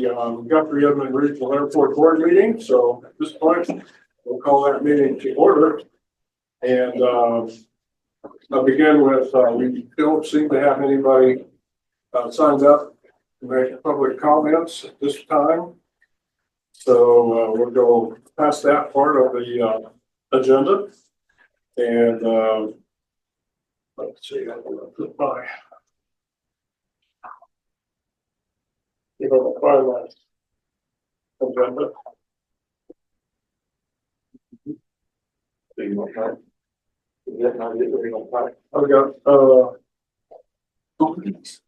Guthrie Edmond Regional Airport Board meeting. So at this point, we'll call that meeting to order. And I'll begin with, we don't seem to have anybody signed up to make public comments at this time. So we'll go past that part of the agenda. And let's see, I'll flip by. You know, find that agenda. I've got,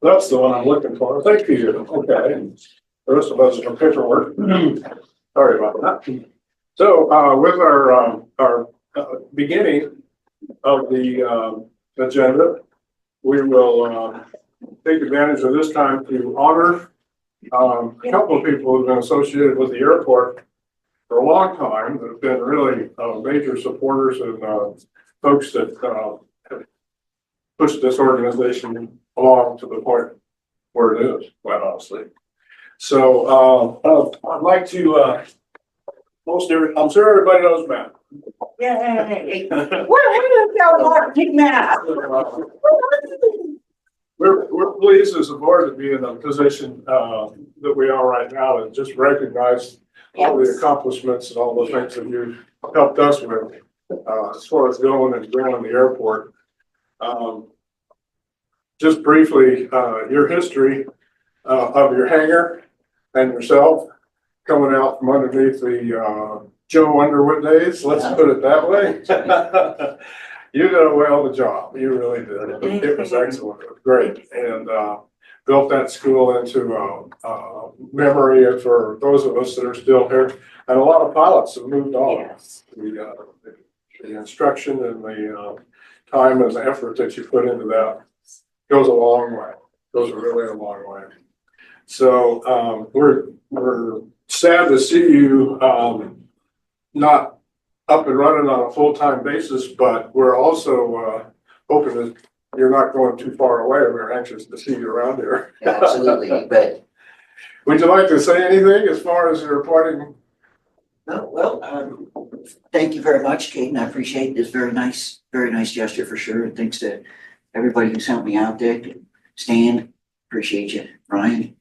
that's the one I'm looking for. Thank you. Okay. The rest of us are paperwork. Sorry about that. So, with our beginning of the agenda, we will take advantage of this time to honor a couple of people who've been associated with the airport for a long time that have been really major supporters and folks that have pushed this organization along to the point where it is, quite honestly. So I'd like to I'm sure everybody knows Matt. Yay! Where did that Mark take Matt? We're pleased as a board to be in a position that we are right now and just recognize all the accomplishments and all the things that you've helped us with as far as going and growing the airport. Just briefly, your history of your hangar and yourself coming out from underneath the Joe Underwood days, let's put it that way. You did a well the job. You really did. It was excellent. It was great. And built that school into a memory for those of us that are still here. And a lot of pilots have moved on. Yes. The instruction and the time and the effort that you put into that goes a long way. Goes really a long way. So we're sad to see you not up and running on a full-time basis, but we're also hoping that you're not going too far away. We're anxious to see you around here. Absolutely, but would you like to say anything as far as your reporting? thank you very much, Caden. I appreciate this very nice gesture for sure. And thanks to everybody who's helped me out there. Stan, appreciate you. Ryan,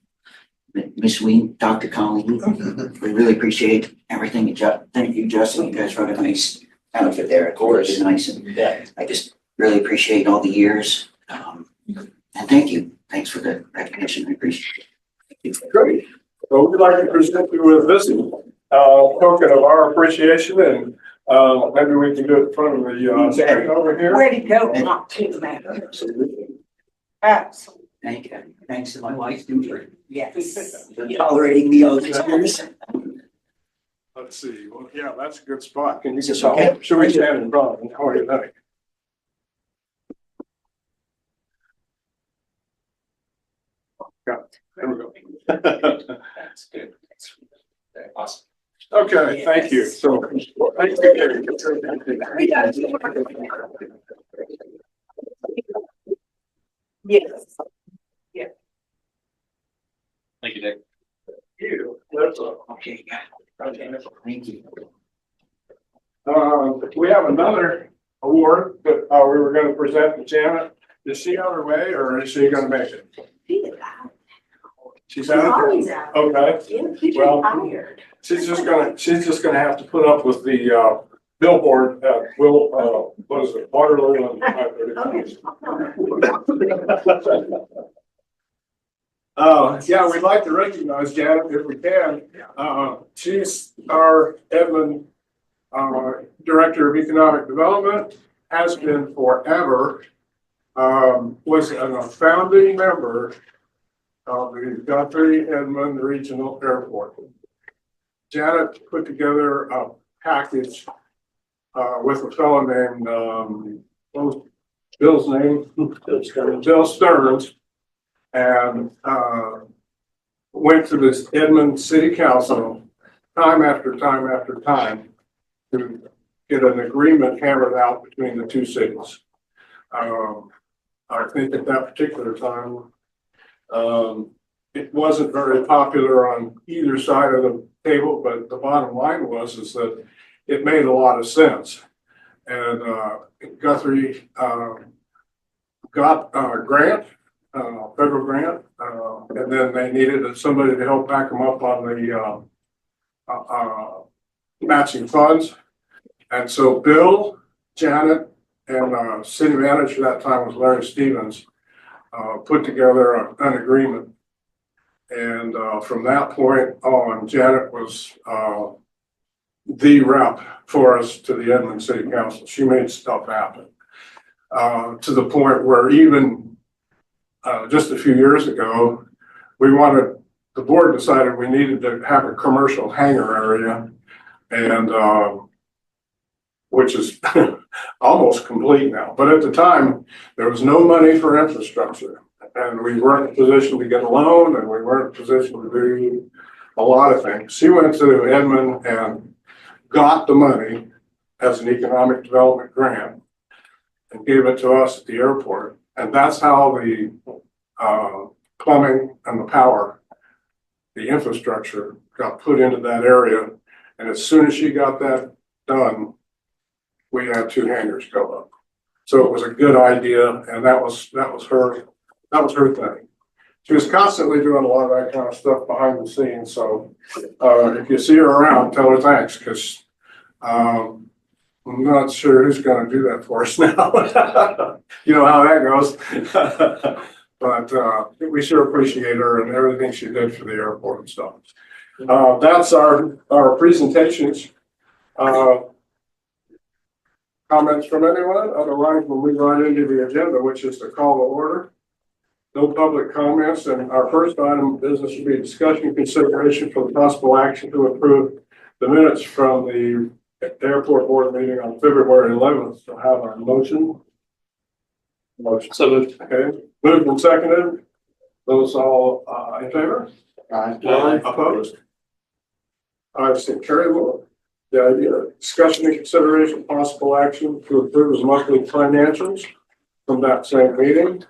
Miss Ween, Dr. Colleen, we really appreciate everything. Thank you, Justin. You guys run a nice outfit there. Of course, it's nice, and Yeah. I just really appreciate all the years. And thank you. Thanks for the recognition. I appreciate it. Great. Well, we'd like to present you with this token of our appreciation, and maybe we can do it in front of the screen over here. Where'd he go? Not too Matt. Absolutely. Absolutely. Thank you. Thanks to my wife, Guthrie, Yes. for tolerating me all these years. Let's see. Well, yeah, that's a good spot. Can you Is this tell? okay? Should we stand in front? How are you think? Yeah, there we go. That's good. Awesome. Okay, thank you. So, thank Yes. Thank you, Dick. you. That's all. Okay, thank you. We have another award that we were going to present to Janet. Is she on her way, or is she going to make it? She's out. Always out. Okay. She's Well, tired. She's just gonna have to put up with the billboard at what is it, Waterloo and yeah, we'd like to recognize Janet if we can. She's our Edmond Director of Economic Development, has been forever. Was a founding member of the Guthrie Edmond Regional Airport. Janet put together a package with a fellow named Bill's name, Bill Stearns, and went to this Edmond City Council time after time after time to get an agreement hammered out between the two cities. I think at that particular time, it wasn't very popular on either side of the table, but the bottom line is that it made a lot of sense. And Guthrie got a grant, federal grant, and then they needed somebody to help back them up on the matching funds. And so Bill, Janet, and city manager at that time was Larry Stevens, put together an agreement. And from that point on, Janet was the rep for us to the Edmond City Council. She made stuff happen to the point where even just a few years ago, the board decided we needed to have a commercial hangar area, and which is almost complete now. But at the time, there was no money for infrastructure, and we weren't in a position to get a loan, and we weren't in a position to do a lot of things. She went to Edmond and got the money as an economic development grant and gave it to us at the airport. And that's how the plumbing and the power, the infrastructure got put into that area. And as soon as she got that done, we had 2 hangars go up. So it was a good idea, and that was her thing. She was constantly doing a lot of that kind of stuff behind the scenes. So if you see her around, tell her thanks, because I'm not sure who's going to do that for us now. You know how that goes. But we sure appreciate her and everything she did for the airport and stuff. That's our presentations. Comments from anyone? Otherwise, we'll move right into the agenda, which is the call to order. No public comments, and our first item of business will be discussion consideration for the possible action to approve the minutes from the airport board meeting on February 11th. So have our motion. So moved. Okay. Moved and seconded. Those all in favor? Aye. Opposed? I see. Carry the the idea, discussion and consideration, possible action to approve the monthly financials from that same meeting.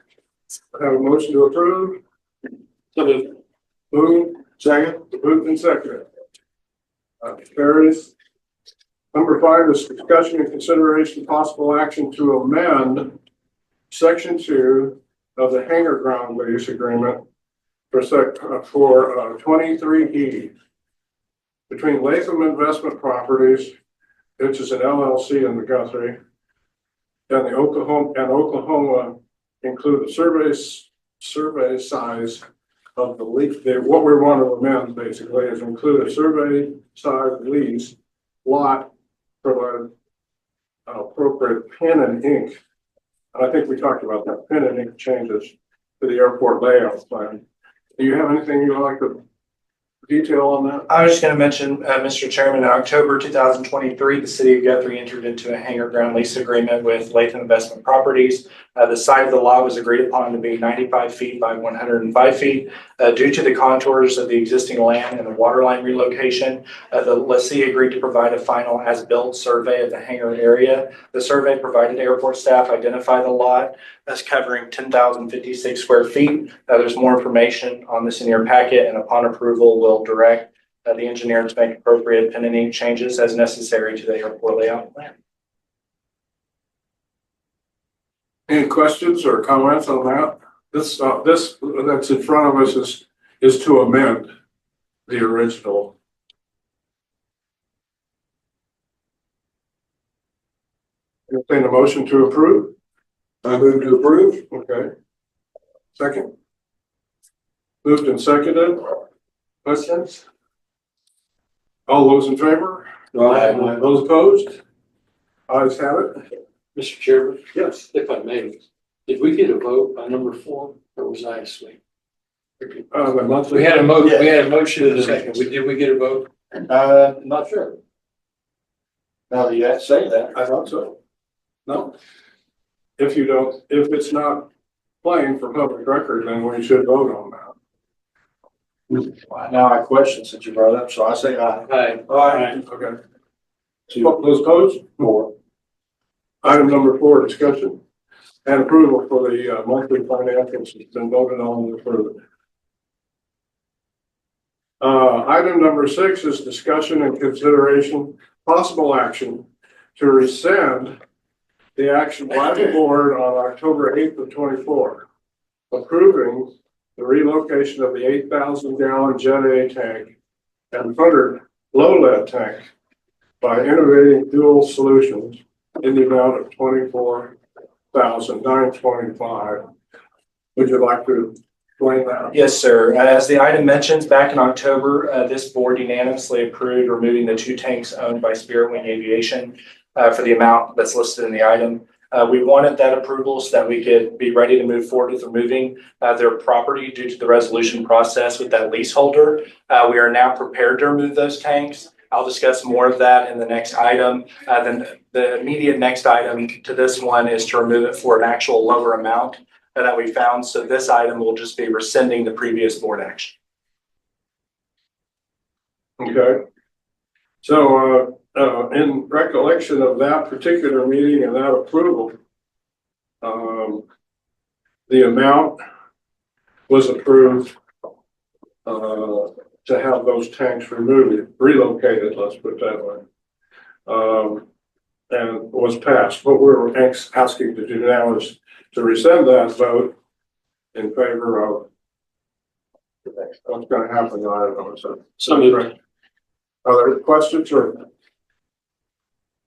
I have a motion to approve. So moved. Second. Moved and seconded. Carries. Number 5 is discussion and consideration, possible action to amend Section 2 of the hangar ground lease agreement for 23E between Latham Investment Properties, which is an LLC in the Guthrie, and the Oklahoma include the survey size of the lease. What we want to amend basically is include a survey size lease lot for an appropriate pen and ink. And I think we talked about that, pen and ink changes to the airport layout plan. Do you have anything you'd like to detail on that? I was just going to mention, Mr. Chairman, in October 2023, the city of Guthrie entered into a hangar ground lease agreement with Latham Investment Properties. The site of the lot was agreed upon to be 95 feet by 105 feet. Due to the contours of the existing land and the water line relocation, the lessee agreed to provide a final as-built survey of the hangar area. The survey provided airport staff identify the lot as covering 10,056 square feet. There's more information on this in your packet, and upon approval, we'll direct the engineer to make appropriate pen and ink changes as necessary to the airport layout plan. Any questions or comments on that? This that's in front of us is to amend the original. Entertain a motion to approve. I move to approve. Okay. Second. Moved and seconded. Questions? All those in favor? Aye. Those opposed? Ayes have it. Mr. Chairman, Yes. if I may, did we get a vote on number 4, or was I asleep? The monthly. We had a motion in a second. Did we get a vote? Not sure. Now that you have to say that. I thought so. No. If it's not playing for public record, then we should vote on that. Now I question since you brought it up, so I say aye. Aye. Aye. Okay. Those opposed? 4. Item number 4, discussion and approval for the monthly financials has been voted on and approved. Item number 6 is discussion and consideration, possible action to rescind the action by the board on October 8th of 24, approving the relocation of the 8,000 gallon Jet A tank and 100 low lead tank by Innovating Fuel Solutions in the amount of $24,925. Would you like to explain that? Yes, sir. As the item mentions, back in October, this board unanimously approved removing the 2 tanks owned by Spirit Wing Aviation for the amount that's listed in the item. We wanted that approval so that we could be ready to move forward with removing their property due to the resolution process with that leaseholder. We are now prepared to remove those tanks. I'll discuss more of that in the next item. Then the immediate next item to this one is to remove it for an actual lower amount that we found. So this item will just be rescinding the previous board action. Okay. So, in recollection of that particular meeting and that approval, the amount was approved to have those tanks removed, relocated, let's put it that way, and was passed. What we're asking to do now is to rescind that vote in favor of what's going to happen. I don't know. So moved. Are there questions or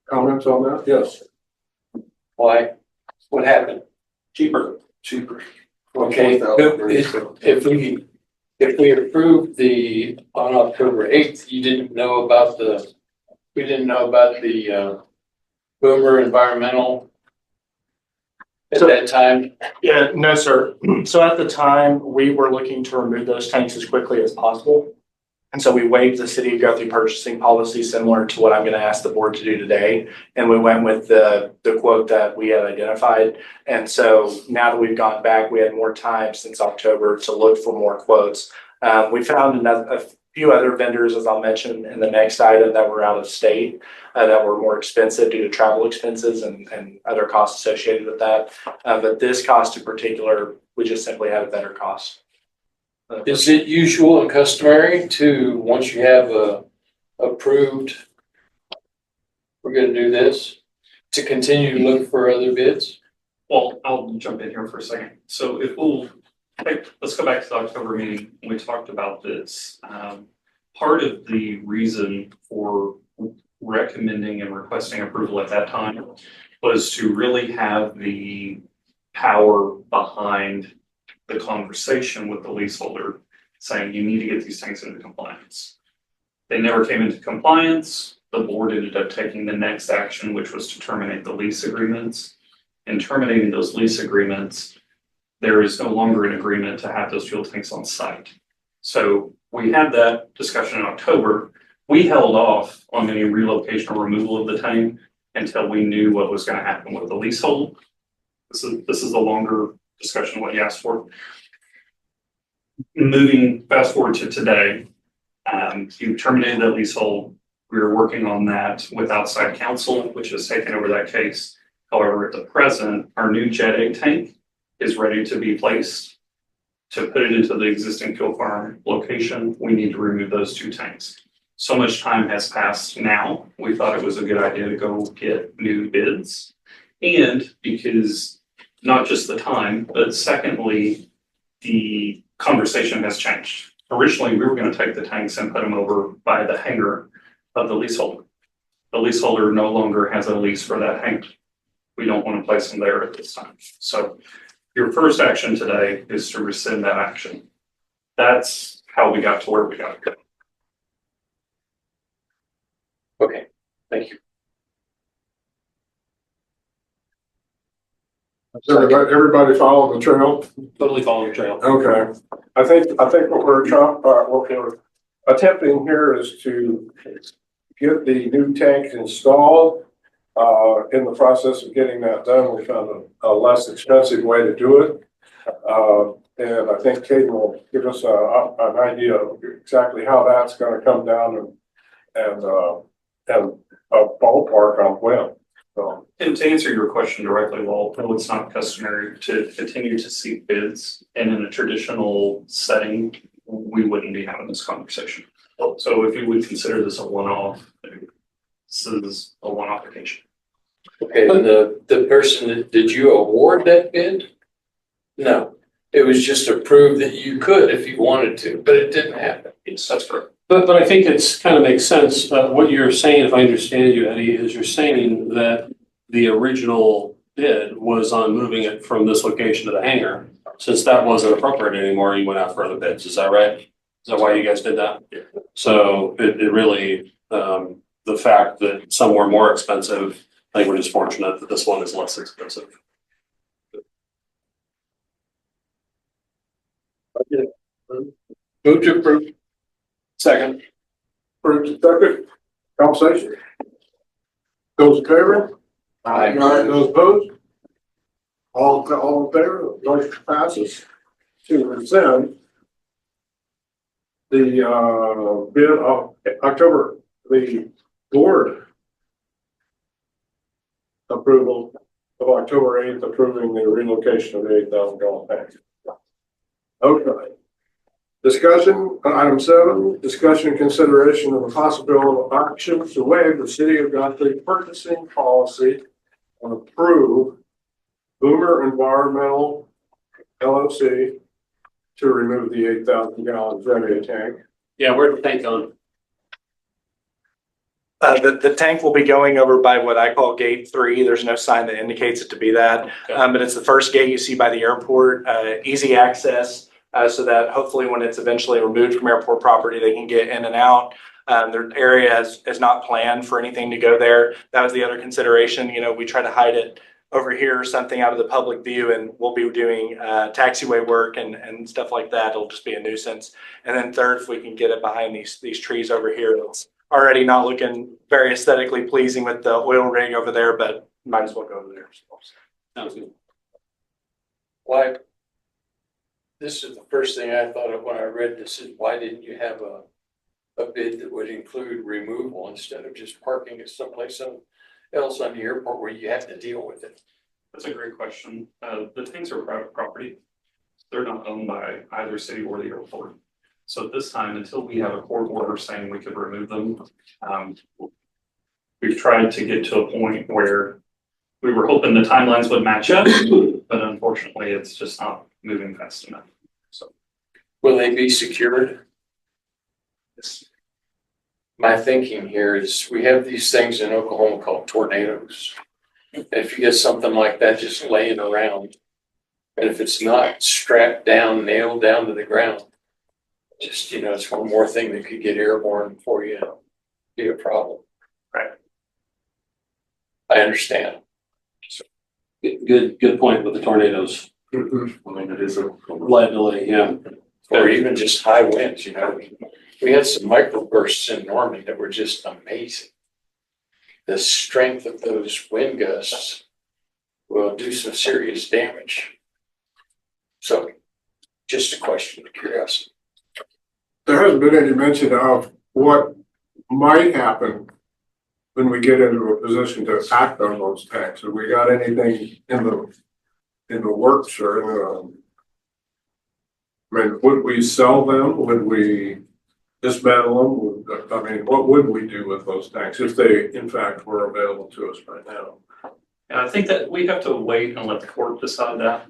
comments on that? Yes. Why? What happened? Cheaper. Okay, if we approved on October 8th, we didn't know about the Boomer Environmental at that time. Yeah, no, sir. So at the time, we were looking to remove those tanks as quickly as possible. And so we waived the city of Guthrie purchasing policy similar to what I'm going to ask the board to do today. And we went with the quote that we had identified. And so now that we've gone back, we had more time since October to look for more quotes. We found a few other vendors, as I'll mention in the next item, that were out of state, that were more expensive due to travel expenses and other costs associated with that. But this cost in particular, we just simply had a better cost. Is it usual and customary to, once you have approved, we're gonna do this, to continue to look for other bids? Well, I'll jump in here for a second. So let's go back to the October meeting. We talked about this. Part of the reason for recommending and requesting approval at that time was to really have the power behind the conversation with the leaseholder saying you need to get these tanks into compliance. They never came into compliance. The board ended up taking the next action, which was to terminate the lease agreements. In terminating those lease agreements, there is no longer an agreement to have those fuel tanks on site. So we had that discussion in October. We held off on any relocation or removal of the tank until we knew what was going to happen with the leasehold. This is the longer discussion of what you asked for. Moving fast forward to today, you terminated that leasehold. We were working on that with outside counsel, which has taken over that case. However, at the present, our new Jet A tank is ready to be placed. To put it into the existing fuel farm location, we need to remove those 2 tanks. So much time has passed now, we thought it was a good idea to go get new bids. And because not just the time, but secondly, the conversation has changed. Originally, we were going to take the tanks and put them over by the hangar of the leaseholder. The leaseholder no longer has a lease for that hangar. We don't want to place them there at this time. So your first action today is to rescind that action. That's how we got to where we got to. Okay, thank you. Everybody follow the trail? Totally follow the trail. Okay. I think what we're attempting here is to get the new tank installed. In the process of getting that done, we found a less expensive way to do it. And I think Kate will give us an idea of exactly how that's going to come down and a ballpark on when. So. And to answer your question directly, Walt, no, it's not customary to continue to seek bids. And in a traditional setting, we wouldn't be having this conversation. So if you would consider this a one-off, this is a one-off occasion. Okay, and the person, did you award that bid? No, it was just approved that you could if you wanted to, but it didn't happen. Yes, that's correct. But I think it's kind of makes sense. What you're saying, if I understand you, Eddie, is you're saying that the original bid was on moving it from this location to the hangar. Since that wasn't appropriate anymore, you went out for other bids. Is that right? Is that why you guys did that? Yeah. So it really, the fact that some were more expensive, I think we're just fortunate that this one is less expensive. Move to approve. Second. First and second, conversation. Those in favor? Aye. Those opposed? All in favor, motion passes to rescind the bid of October, the board approval of October 8th, approving the relocation of the $8,000 tank. Okay. Discussion, item 7, discussion and consideration of the possibility of options to waive the city of Guthrie purchasing policy and approve Boomer Environmental LLC to remove the 8,000 gallon Zevia tank. Yeah, where'd the tank go? The tank will be going over by what I call gate 3. There's no sign that indicates it to be that. But it's the first gate you see by the airport, easy access. So that hopefully when it's eventually removed from airport property, they can get in and out. Their area is not planned for anything to go there. That was the other consideration. You know, we try to hide it over here or something out of the public view, and we'll be doing taxiway work and stuff like that. It'll just be a nuisance. And then third, if we can get it behind these trees over here, it's already not looking very aesthetically pleasing with the oil rig over there, but might as well go over there. Sounds good. Why? This is the first thing I thought of when I read this is why didn't you have a bid that would include removal instead of just parking it someplace else on the airport where you have to deal with it? That's a great question. The tanks are private property. They're not owned by either city or the airport. So at this time, until we have a court order saying we could remove them, we've tried to get to a point where we were hoping the timelines would match up, but unfortunately, it's just not moving fast enough. So, Will they be secured? My thinking here is we have these things in Oklahoma called tornadoes. And if you get something like that just laying around, and if it's not strapped down, nailed down to the ground, just, you know, it's one more thing that could get airborne before you be a problem. Right. I understand. Good point with the tornadoes. Mhm. I mean, it is a liability, yeah. Or even just high winds, you know. We had some microbursts in Norman that were just amazing. The strength of those wind gusts will do some serious damage. So just a question of curiosity. There hasn't been any mention of what might happen when we get into a position to act on those tanks. Have we got anything in the works or in the, I mean, would we sell them? Would we dismantle them? I mean, what would we do with those tanks if they in fact were available to us right now? and I think that we have to wait and let the court decide that.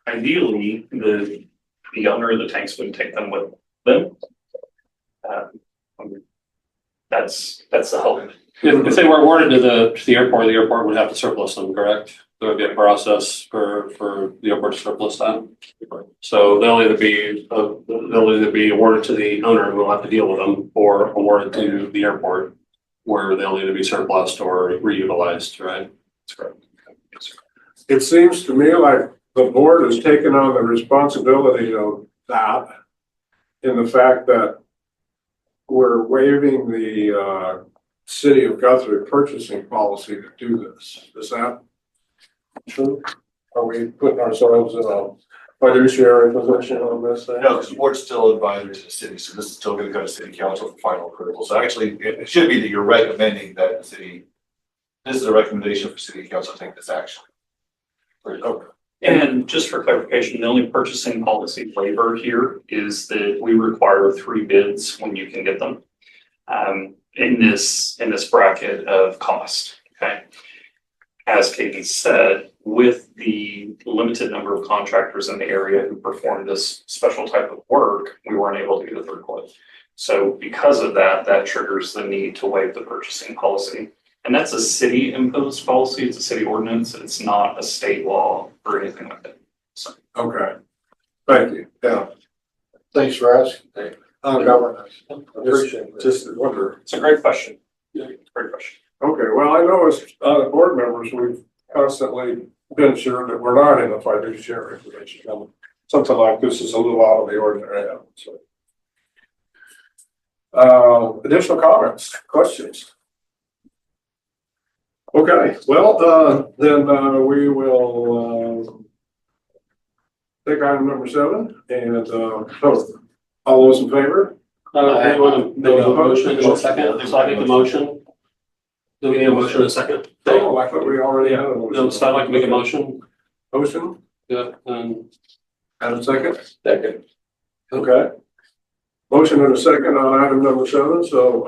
Ideally, the owner of the tanks would take them with them. That's the hope. If they were awarded to the airport would have to surplus them, correct? There would be a process for the airport to surplus them. So they'll either be awarded to the owner who will have to deal with them, or awarded to the airport where they'll either be surplused or reutilized, right? That's correct. Yes, sir. It seems to me like the board has taken on the responsibility of that in the fact that we're waiving the city of Guthrie purchasing policy to do this. Is that true? Are we putting ourselves in a fiduciary position on this thing? No, because the board's still advisory to the city, so this is still gonna go to city council for final approval. So actually, it should be that you're recommending that the city, this is a recommendation for city council to take this action. Okay. And just for clarification, the only purchasing policy waiver here is that we require 3 bids when you can get them. In this bracket of cost, okay? As Katie said, with the limited number of contractors in the area who perform this special type of work, we weren't able to get a 3rd quote. So because of that, that triggers the need to waive the purchasing policy. And that's a city imposed policy. It's a city ordinance. It's not a state law or anything like that. So. Okay. Thank you. Yeah. Thanks for asking. Governance. Just wonder. It's a great question. Great question. Okay, well, I know as board members, we've constantly been sure that we're not in a fiduciary relation. Something like this is a little out of the ordinary. So. Additional comments, questions? Okay, well, then we will take item number 7 and vote. All those in favor? I want to make a motion in a second, so I make the motion. Do we need a motion in a second? Oh, I thought we already had a motion. No, so I'd like to make a motion. Motion, Yeah, and a second? Second. Okay. Motion and a second on item number 7, so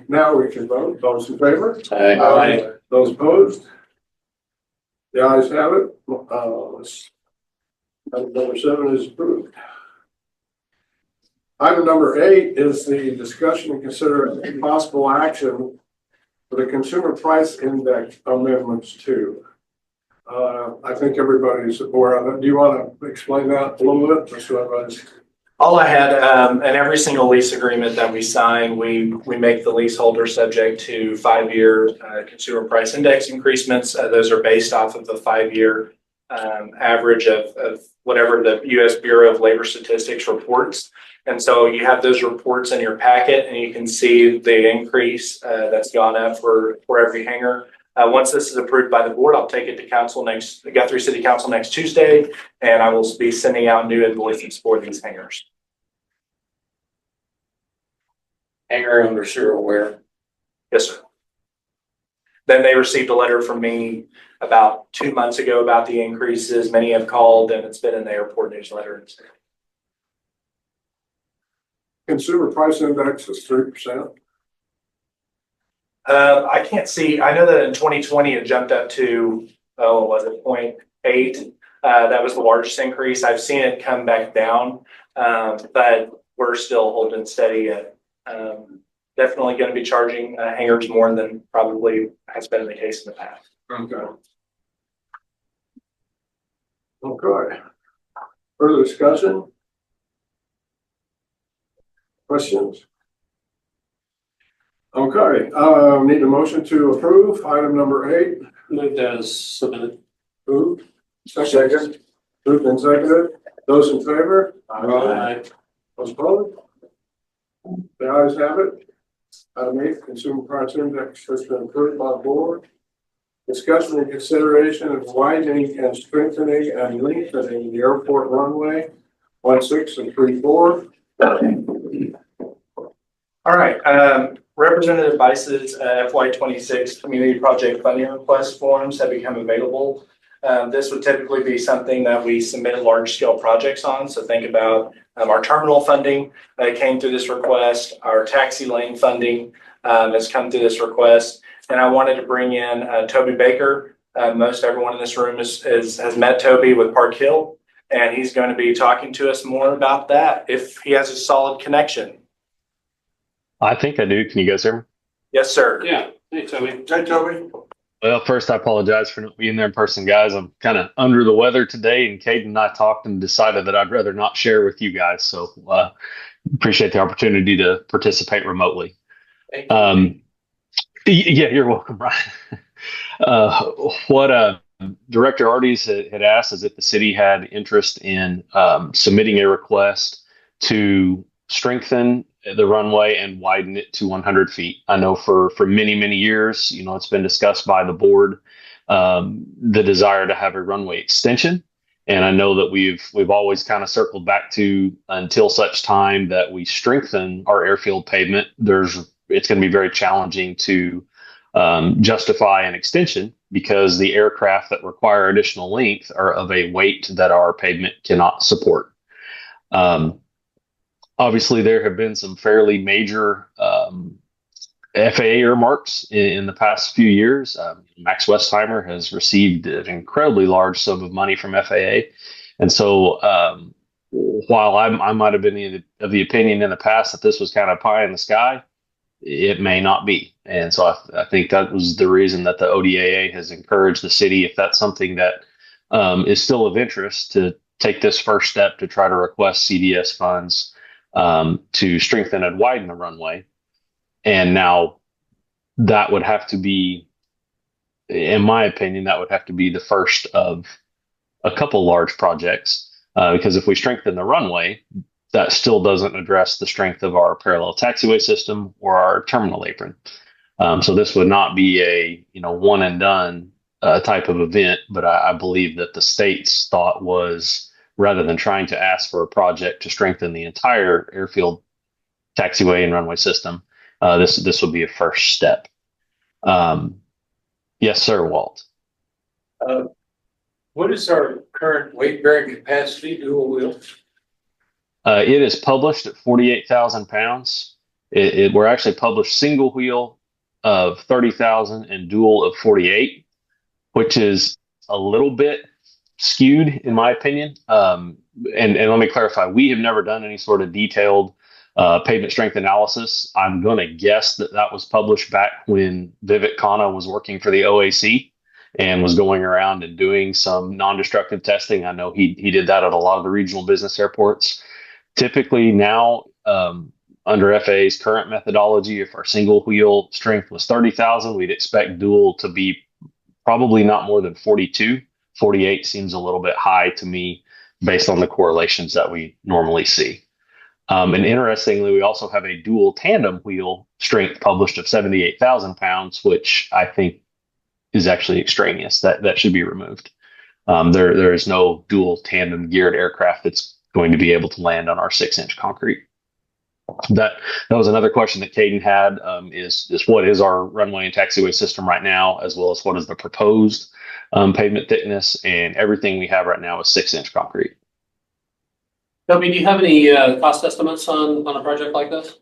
now we can vote. Those in favor? Aye. Those opposed? The ayes have it. Item number 7 is approved. Item number 8 is the discussion and consider possible action for the Consumer Price Index Amendments 2. I think everybody's aware of it. Do you want to explain that a little bit? Just so everybody's... All I had, in every single lease agreement that we sign, we make the leaseholder subject to 5-year consumer price index increasements. Those are based off of the 5-year average of whatever the U.S. Bureau of Labor Statistics reports. And so you have those reports in your packet, and you can see the increase that's gone up for every hangar. Once this is approved by the board, I'll take it to Guthrie City Council next Tuesday, and I will be sending out new invoices for these hangars. Hangar owners are aware. Yes, sir. Then they received a letter from me about 2 months ago about the increases. Many have called, and it's been in the airport newsletter. Consumer Price Index is 3%. I can't see. I know that in 2020 it jumped up to, was it 0.8? That was the largest increase. I've seen it come back down, but we're still holding steady at definitely going to be charging hangars more than probably has been the case in the past. Okay. Okay. Further discussion? Questions? Okay, need a motion to approve item number 8. Moved as submitted. Moved. Second. Moved and seconded. Those in favor? Aye. Those opposed? The ayes have it. Item 8, Consumer Price Index has been approved by the board. Discussion and consideration of widening and strengthening and lengthening the airport runway 16 and 34. All right, Representative Bice's FY26 community project funding request forms have become available. This would typically be something that we submit large scale projects on. So think about our terminal funding came through this request. Our taxi lane funding has come through this request. And I wanted to bring in Toby Baker. Most everyone in this room has met Toby with Park Hill, and he's going to be talking to us more about that if he has a solid connection. I think I do. Can you guys hear me? Yes, sir. Yeah. Hey, Toby. Hey, Toby. Well, first, I apologize for not being there in person, guys. I'm kind of under the weather today, and Caden and I talked and decided that I'd rather not share with you guys. So appreciate the opportunity to participate remotely. Thank you. Yeah, you're welcome, Brian. What Director Arties had asked is if the city had interest in submitting a request to strengthen the runway and widen it to 100 feet. I know for many, many years, it's been discussed by the board, the desire to have a runway extension. And I know that we've always kind of circled back to until such time that we strengthen our airfield pavement, it's going to be very challenging to justify an extension because the aircraft that require additional length are of a weight that our pavement cannot support. Obviously, there have been some fairly major FAA earmarks in the past few years. Max Westheimer has received an incredibly large sum of money from FAA. And so while I might have been of the opinion in the past that this was kind of pie in the sky, it may not be. And so I think that was the reason that the ODAA has encouraged the city, if that's something that is still of interest, to take this first step to try to request CDS funds to strengthen and widen the runway. And now that would have to be, in my opinion, that would have to be the first of a couple large projects, because if we strengthen the runway, that still doesn't address the strength of our parallel taxiway system or our terminal apron. So this would not be a one and done type of event, but I believe that the state's thought was, rather than trying to ask for a project to strengthen the entire airfield taxiway and runway system, this would be a first step. Yes, sir, Walt. What is our current weight bearing capacity dual wheel? It is published at 48,000 pounds. We're actually published single wheel of 30,000 and dual of 48, which is a little bit skewed in my opinion. And let me clarify, we have never done any sort of detailed pavement strength analysis. I'm going to guess that was published back when Vivek Khanna was working for the OAC and was going around and doing some non-destructive testing. I know he did that at a lot of the regional business airports. Typically now, under FAA's current methodology, if our single wheel strength was 30,000, we'd expect dual to be probably not more than 42. 48 seems a little bit high to me based on the correlations that we normally see. And interestingly, we also have a dual tandem wheel strength published of 78,000 pounds, which I think is actually extraneous. That should be removed. There is no dual tandem geared aircraft that's going to be able to land on our 6-inch concrete. That was another question that Caden had, is what is our runway and taxiway system right now, as well as what is the proposed pavement thickness, and everything we have right now is 6-inch concrete. Toby, do you have any cost estimates on a project like this?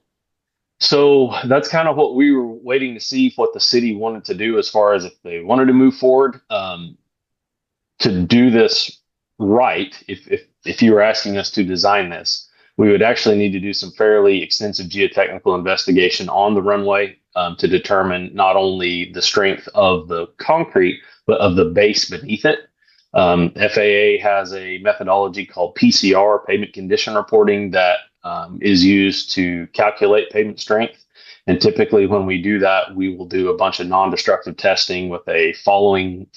So that's kind of what we were waiting to see what the city wanted to do, as far as if they wanted to move forward. To do this right, if you were asking us to design this, we would actually need to do some fairly extensive geotechnical investigation on the runway to determine not only the strength of the concrete, but of the base beneath it. FAA has a methodology called PCR, pavement condition reporting, that is used to calculate pavement strength. And typically when we do that, we will do a bunch of non-destructive testing with a falling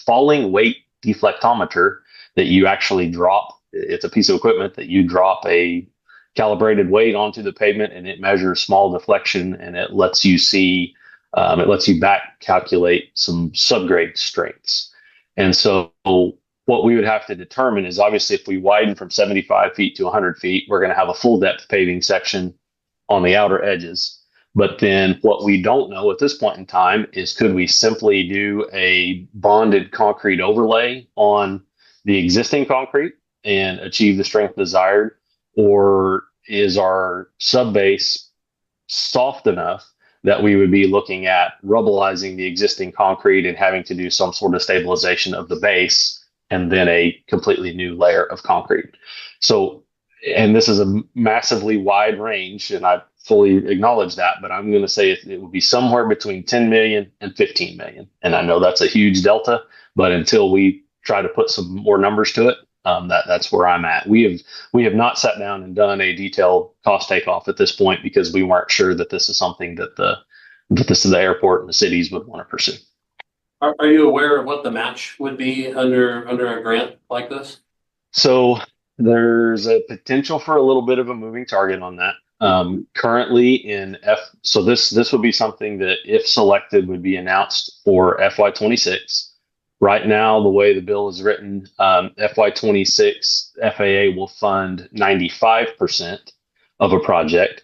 weight deflectometer that you actually drop. It's a piece of equipment that you drop a calibrated weight onto the pavement, and it measures small deflection, and it lets you see, it lets you back calculate some subgrade strengths. And so what we would have to determine is, obviously, if we widen from 75 feet to 100 feet, we're going to have a full depth paving section on the outer edges. But then what we don't know at this point in time is, could we simply do a bonded concrete overlay on the existing concrete and achieve the strength desired? Or is our subbase soft enough that we would be looking at rubbleizing the existing concrete and having to do some sort of stabilization of the base and then a completely new layer of concrete? So, and this is a massively wide range, and I fully acknowledge that, but I'm going to say it would be somewhere between 10 million and 15 million. And I know that's a huge delta, but until we try to put some more numbers to it, that's where I'm at. We have not sat down and done a detailed cost takeoff at this point, because we weren't sure that this is something that the airport and the cities would want to pursue. Are you aware of what the match would be under a grant like this? So there's a potential for a little bit of a moving target on that. Currently so this would be something that, if selected, would be announced for FY26. Right now, the way the bill is written, FY26 FAA will fund 95% of a project,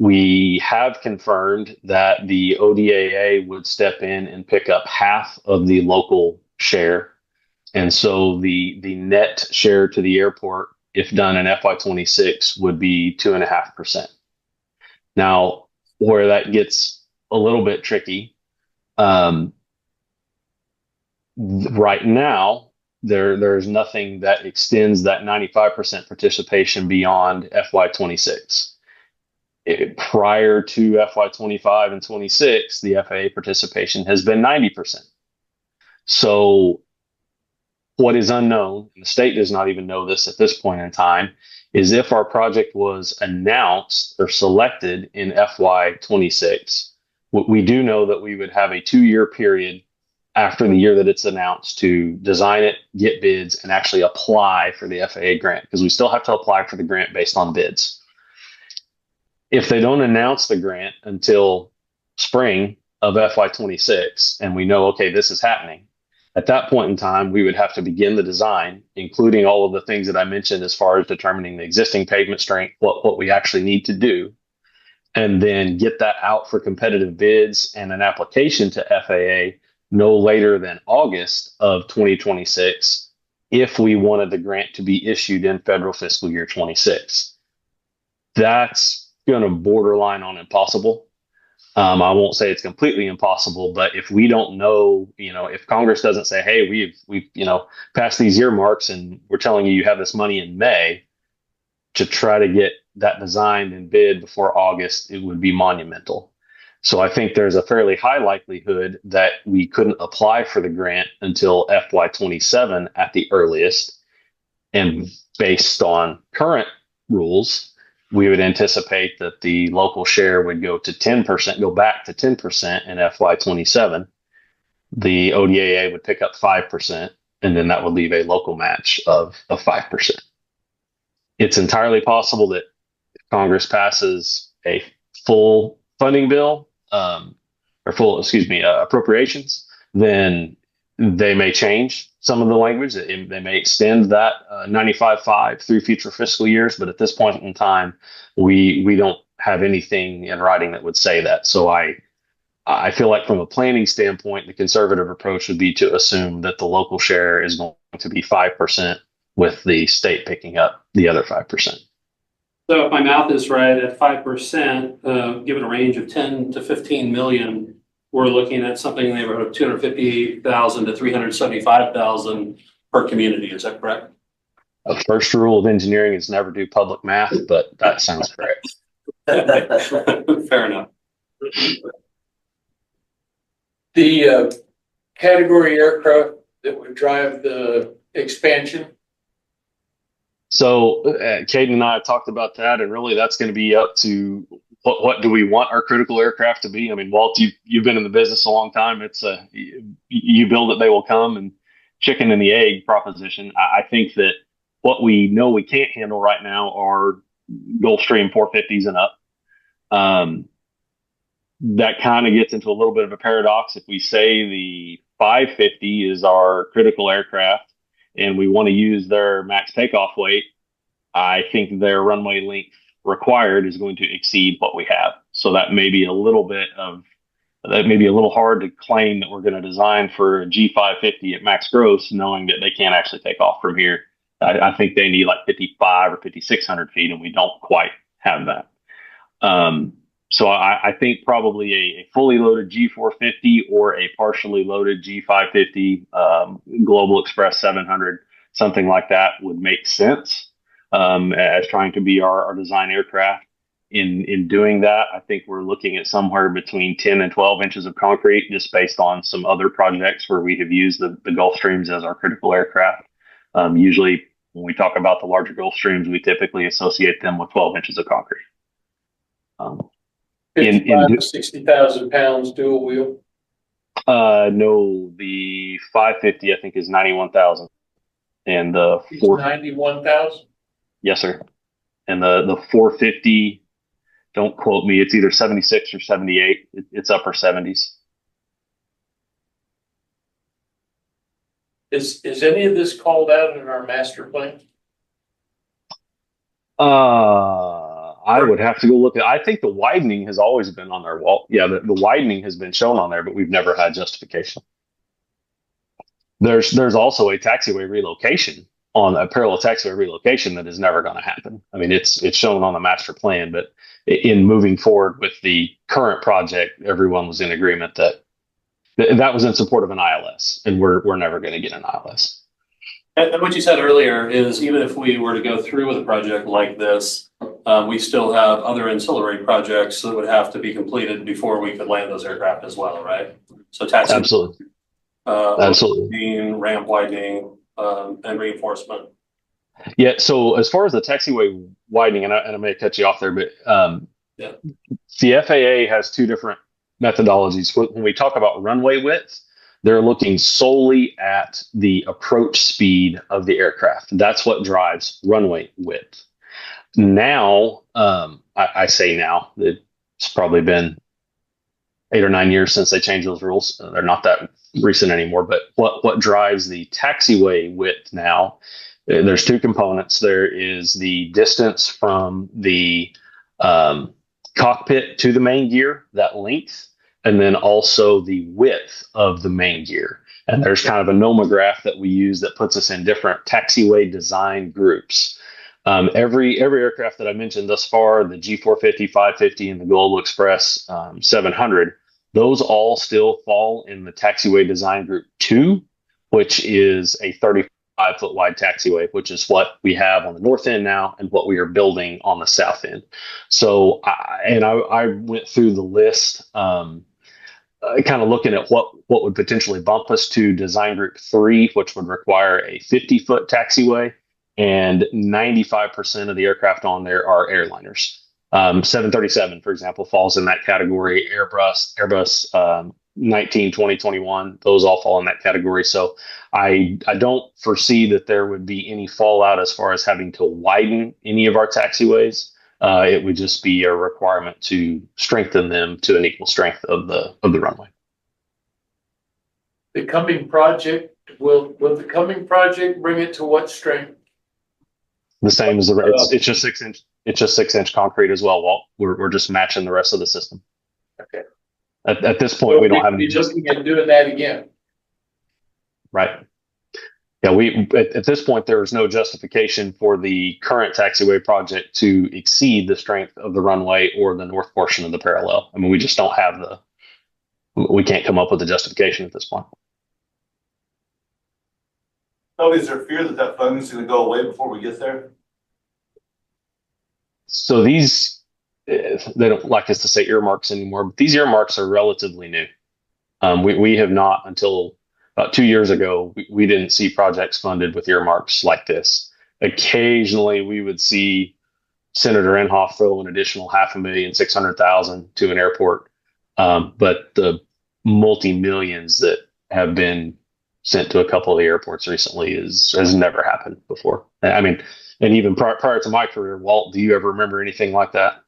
We have confirmed that the ODAA would step in and pick up half of the local share. And so the net share to the airport, if done in FY26, would be 2.5%. Now, where that gets a little bit tricky, right now, there's nothing that extends that 95% participation beyond FY26. Prior to FY25 and 26, the FAA participation has been 90%. So what is unknown, and the state does not even know this at this point in time, is if our project was announced or selected in FY26, we do know that we would have a 2-year period after the year that it's announced to design it, get bids, and actually apply for the FAA grant, because we still have to apply for the grant based on bids. If they don't announce the grant until spring of FY26, and we know, okay, this is happening, at that point in time, we would have to begin the design, including all of the things that I mentioned as far as determining the existing pavement strength, what we actually need to do, and then get that out for competitive bids and an application to FAA no later than August of 2026 if we wanted the grant to be issued in federal fiscal year 26. That's going to borderline on impossible. I won't say it's completely impossible, but if we don't know, if Congress doesn't say, hey, we've passed these earmarks and we're telling you have this money in May, to try to get that designed and bid before August, it would be monumental. So I think there's a fairly high likelihood that we couldn't apply for the grant until FY27 at the earliest. And based on current rules, we would anticipate that the local share would go to 10%, go back to 10% in FY27. The ODAA would pick up 5%, and then that would leave a local match of 5%. It's entirely possible that if Congress passes a full funding bill, appropriations, then they may change some of the language. They may extend that 95.5 through future fiscal years, but at this point in time, we don't have anything in writing that would say that. So I feel like from a planning standpoint, the conservative approach would be to assume that the local share is going to be 5%, with the state picking up the other 5%. So if my math is right, at 5%, given a range of 10 to 15 million, we're looking at something in the neighborhood of 250,000 to 375,000 per community. Is that correct? A first rule of engineering is never do public math, but that sounds correct. Fair enough. The category aircraft that would drive the expansion. So Caden and I have talked about that, and really that's going to be up to what do we want our critical aircraft to be. I mean, Walt, you've been in the business a long time. It's you build it, they will come, and chicken and the egg proposition. I think that what we know we can't handle right now are Gulfstream 450s and up. That kind of gets into a little bit of a paradox. If we say the 550 is our critical aircraft and we want to use their max takeoff weight, I think their runway length required is going to exceed what we have. So that may be a little hard to claim that we're going to design for a G550 at max gross, knowing that they can't actually take off from here. I think they need like 55 or 5,600 feet, and we don't quite have that. So I think probably a fully loaded G450 or a partially loaded G550, Global Express 700, something like that would make sense as trying to be our design aircraft. In doing that, I think we're looking at somewhere between 10 and 12 inches of concrete, just based on some other projects where we have used the Gulfstreams as our critical aircraft. Usually, when we talk about the larger Gulfstreams, we typically associate them with 12 inches of concrete. 55 to 60,000 pounds dual wheel. No, the 550 I think is 91,000, and the 91,000. Yes, sir. And the 450, don't quote me, it's either 76 or 78. It's upper 70s. Is any of this called out in our master plan? I would have to go look at, I think the widening has always been on there, Walt. Yeah, the widening has been shown on there, but we've never had justification. There's also a taxiway relocation on a parallel taxiway relocation that is never going to happen. I mean, it's shown on the master plan, but in moving forward with the current project, everyone was in agreement that that was in support of an ILS, and we're never going to get an ILS. And what you said earlier is even if we were to go through with a project like this, we still have other ancillary projects that would have to be completed before we could land those aircraft as well, right? So taxi, Absolutely. Absolutely. ramp widening, and reinforcement. Yeah. So as far as the taxiway widening, and I may cut you off there, but Yeah. the FAA has two different methodologies. When we talk about runway width, they're looking solely at the approach speed of the aircraft. That's what drives runway width. Now, I say now, it's probably been 8 or 9 years since they changed those rules. They're not that recent anymore. But what drives the taxiway width now? There's two components. There is the distance from the cockpit to the main gear, that length, and then also the width of the main gear. And there's kind of a nomograph that we use that puts us in different taxiway design groups. Every aircraft that I mentioned thus far, the G450, 550, and the Global Express 700, those all still fall in the taxiway design group 2, which is a 35-foot wide taxiway, which is what we have on the north end now and what we are building on the south end. So, I went through the list, kind of looking at what would potentially bump us to design group 3, which would require a 50-foot taxiway, and 95% of the aircraft on there are airliners. 737, for example, falls in that category. Airbus 19, 20, 21, those all fall in that category. So I don't foresee that there would be any fallout as far as having to widen any of our taxiways. It would just be a requirement to strengthen them to an equal strength of the runway. The coming project, will the coming project bring it to what strength? The same as it's just 6-inch. It's just 6-inch concrete as well, Walt. We're just matching the rest of the system. Okay. At this point, we don't have any. Looking at doing that again. Right. Yeah, at this point there is no justification for the current taxiway project to exceed the strength of the runway or the north portion of the parallel. I mean, we just don't have we can't come up with a justification at this point. So is there fear that funding is going to go away before we get there? So these, they don't like us to say earmarks anymore, but these earmarks are relatively new. We have not, until about 2 years ago, we didn't see projects funded with earmarks like this. Occasionally we would see Senator Inhofe throw an additional $500,000, 600,000 to an airport. But the multi-millions that have been sent to a couple of the airports recently has never happened before. I mean, and even prior to my career, Walt, do you ever remember anything like that?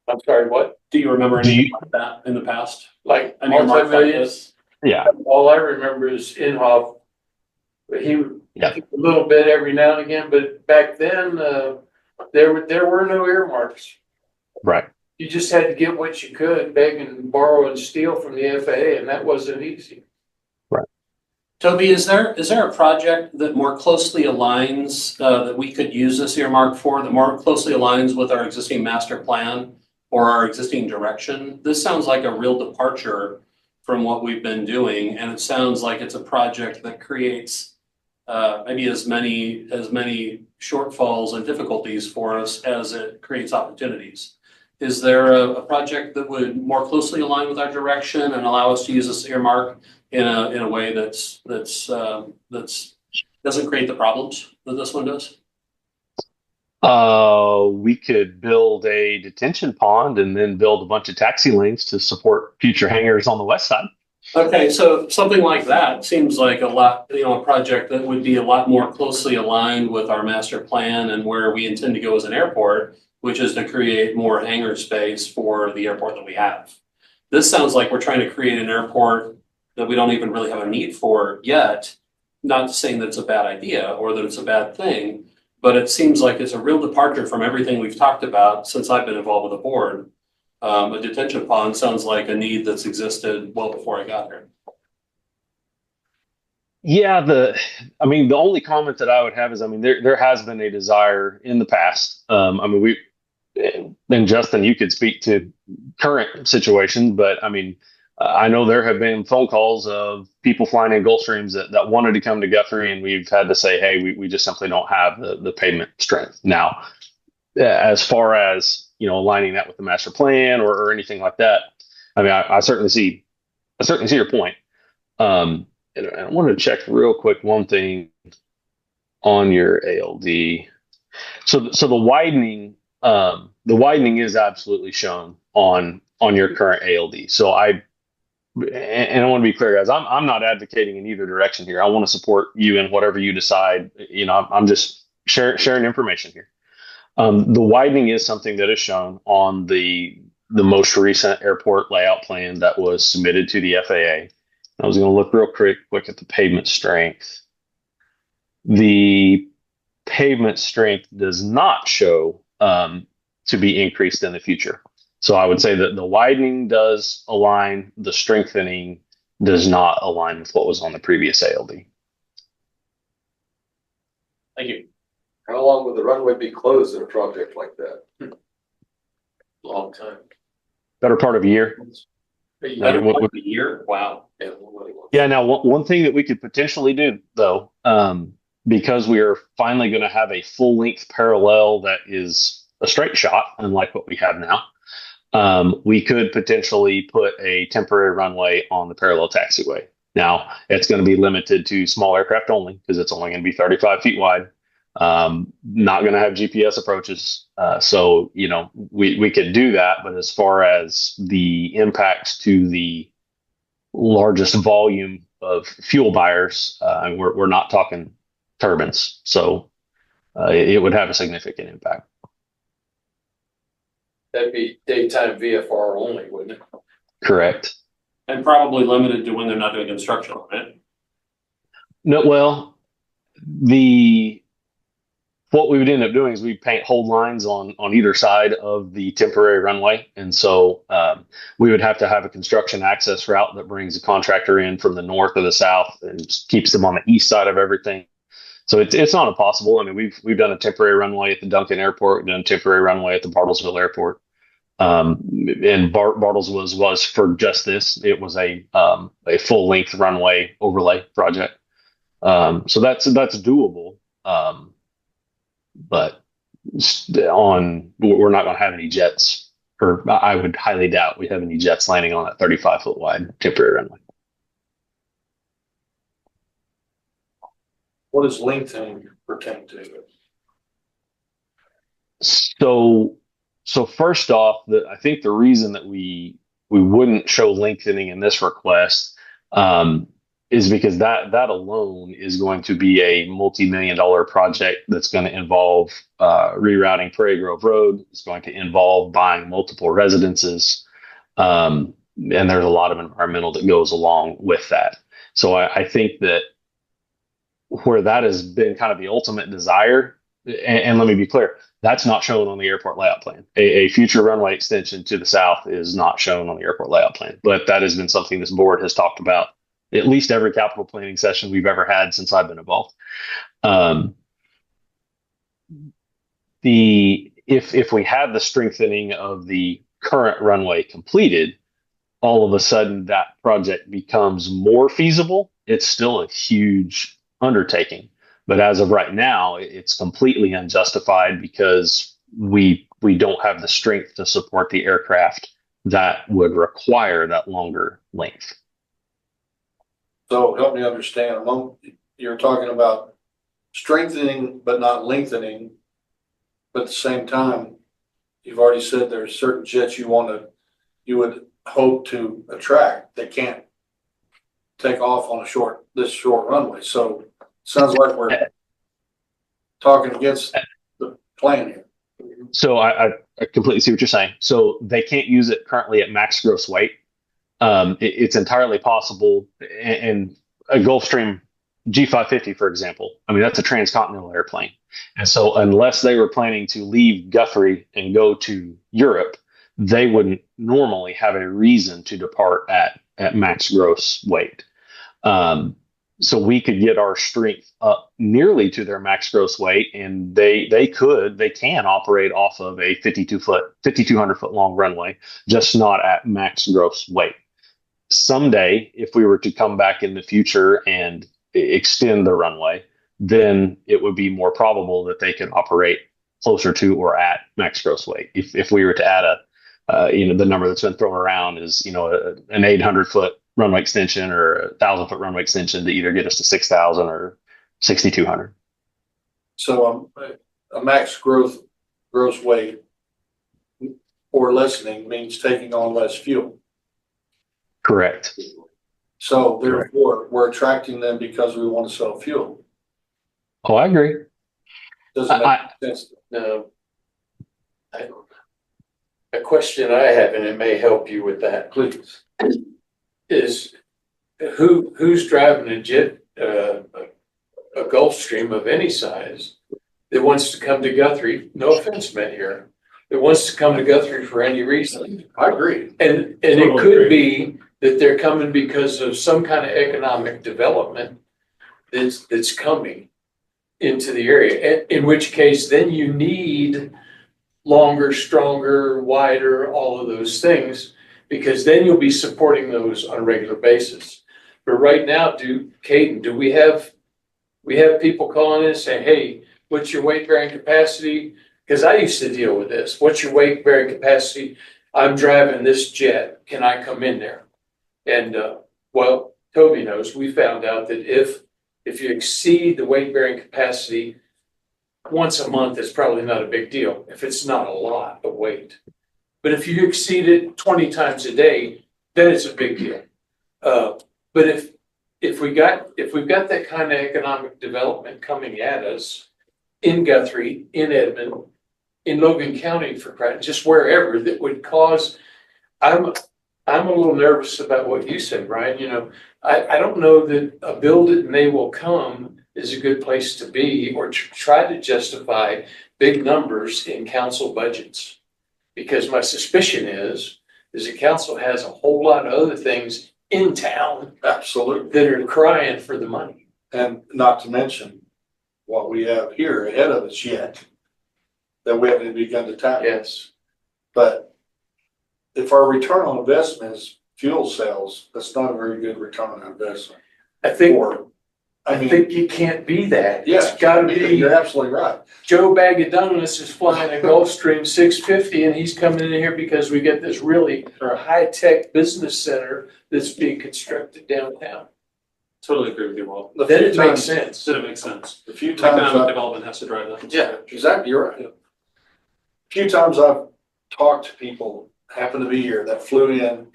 I'm sorry, what? Do you remember anything like that in the past? Like An earmark like multi-millions? Yeah. All I remember is Inhofe. He a little bit every now and again, but back then there were no earmarks. Right. You just had to get what you could, beg and borrow and steal from the FAA, and that wasn't easy. Right. Toby, is there a project that more closely aligns that we could use this earmark for, that more closely aligns with our existing master plan or our existing direction? This sounds like a real departure from what we've been doing, and it sounds like it's a project that creates maybe as many shortfalls and difficulties for us as it creates opportunities. Is there a project that would more closely align with our direction and allow us to use this earmark in a way that's doesn't create the problems that this one does? We could build a detention pond and then build a bunch of taxi lanes to support future hangars on the west side. Okay, so something like that seems like a project that would be a lot more closely aligned with our master plan and where we intend to go as an airport, which is to create more hangar space for the airport that we have. This sounds like we're trying to create an airport that we don't even really have a need for yet. Not saying that it's a bad idea or that it's a bad thing, but it seems like it's a real departure from everything we've talked about since I've been involved with the board. A detention pond sounds like a need that's existed well before I got here. Yeah, I mean, the only comment that I would have is, I mean, there has been a desire in the past. I mean, and Justin, you could speak to current situations, but I mean, I know there have been phone calls of people flying in Gulfstreams that wanted to come to Guthrie, and we've had to say, hey, we just simply don't have the pavement strength. Now, as far as, you know, aligning that with the master plan or anything like that, I mean, I certainly see your point. And I want to check real quick one thing on your ALD. So the widening is absolutely shown on your current ALD. So I want to be clear, guys, I'm not advocating in either direction here. I want to support you in whatever you decide. You know, I'm just sharing information here. The widening is something that is shown on the most recent airport layout plan that was submitted to the FAA. I was going to look real quick at the pavement strength. The pavement strength does not show to be increased in the future. So I would say that the widening does align, the strengthening does not align with what was on the previous ALD. Thank you. How long would the runway be closed in a project like that? Long time. Better part of a year. Better part of a year? Wow. Yeah. Now, one thing that we could potentially do, though, because we are finally going to have a full length parallel that is a straight shot, unlike what we have now, we could potentially put a temporary runway on the parallel taxiway. Now, it's going to be limited to small aircraft only because it's only going to be 35 feet wide. Not going to have GPS approaches. So, you know, we could do that. But as far as the impacts to the largest volume of fuel buyers, and we're not talking turbines. So it would have a significant impact. That'd be daytime VFR only, wouldn't it? Correct. And probably limited to when they're not doing construction on it. No, well, what we would end up doing is we paint hold lines on either side of the temporary runway. And so we would have to have a construction access route that brings a contractor in from the north or the south and just keeps them on the east side of everything. So it's not impossible. I mean, we've done a temporary runway at the Duncan Airport, done a temporary runway at the Bartlesville Airport. And Bartlesville was for just this. It was a full length runway overlay project. So that's doable. But we're not going to have any jets, or I would highly doubt we have any jets landing on that 35-foot wide temporary runway. What does lengthening pertain to? So first off, I think the reason that we wouldn't show lengthening in this request is because that alone is going to be a multi-million-dollar project that's going to involve rerouting Prairie Grove Road. It's going to involve buying multiple residences, and there's a lot of environmental that goes along with that. So I think that where that has been kind of the ultimate desire, and let me be clear, that's not shown on the airport layout plan. A future runway extension to the south is not shown on the airport layout plan, but that has been something this board has talked about at least every capital planning session we've ever had since I've been involved. If we have the strengthening of the current runway completed, all of a sudden that project becomes more feasible. It's still a huge undertaking, but as of right now, it's completely unjustified because we don't have the strength to support the aircraft that would require that longer length. So help me understand, you're talking about strengthening but not lengthening, but at the same time, you've already said there's certain jets you would hope to attract that can't take off on this short runway. So it sounds like we're talking against the plan here. So I completely see what you're saying. So they can't use it currently at max gross weight. It's entirely possible, and a Gulfstream G550, for example, I mean, that's a transcontinental airplane. And so unless they were planning to leave Guthrie and go to Europe, they wouldn't normally have a reason to depart at max gross weight. So we could get our strength up nearly to their max gross weight, and they can operate off of a 5,200 foot long runway, just not at max gross weight. Someday, if we were to come back in the future and extend the runway, then it would be more probable that they can operate closer to or at max gross weight. If we were to add the number that's been thrown around is, an 800 foot runway extension or a 1,000 foot runway extension to either get us to 6,000 or 6,200. So a max gross weight or lessening means taking on less fuel. Correct. So therefore, we're attracting them because we want to sell fuel. Oh, I agree. Doesn't make sense. No. A question I have, and it may help you with that, Please. is who's driving a jet, a Gulfstream of any size that wants to come to Guthrie? No offense meant here. That wants to come to Guthrie for any reason. I agree. And it could be that they're coming because of some kind of economic development that's coming into the area. In which case, then you need longer, stronger, wider, all of those things, because then you'll be supporting those on a regular basis. But right now, Caden, do we have people calling in and saying, hey, what's your weight bearing capacity? Because I used to deal with this. What's your weight bearing capacity? I'm driving this jet. Can I come in there? And well, Toby knows, we found out that if you exceed the weight bearing capacity once a month, it's probably not a big deal if it's not a lot of weight. But if you exceed it 20 times a day, then it's a big deal. But if we've got that kind of economic development coming at us in Guthrie, in Edmond, in Logan County, just wherever, that would cause, I'm a little nervous about what you said, Brian. I don't know that a build it and they will come is a good place to be, or to try to justify big numbers in council budgets. Because my suspicion is the council has a whole lot of other things in town. Absolutely. That are crying for the money. And not to mention what we have here ahead of us yet that we haven't begun to tap. Yes. But if our return on investment is fuel sales, that's not a very good return on investment. I think you can't be that. Yeah, It's gotta be, you're absolutely right. Joe Bag of Donuts is flying a Gulfstream 650 and he's coming in here because we get this really high-tech business center that's being constructed downtown. Totally agree with you, Walt. Then it makes sense. Then it makes sense. A few times, Economic development has to drive that. yeah, exactly, you're right. A few times I've talked to people, happen to be here, that flew in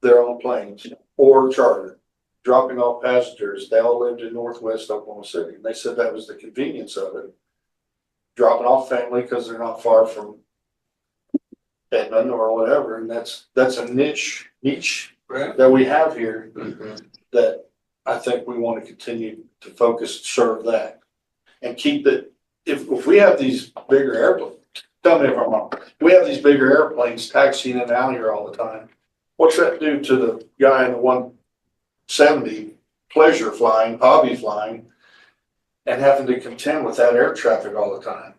their own planes or chartered, dropping off passengers. They all lived in Northwest Oklahoma City. And they said that was the convenience of it. Dropping off family because they're not far from Edmond or whatever. And that's a niche that we have here that I think we want to continue to focus, serve that. And keep it, if we have these bigger airplanes, tell me if I'm wrong, we have these bigger airplanes taxiing in and out here all the time. What's that do to the guy in the 170 pleasure flying, hobby flying, and having to contend with that air traffic all the time?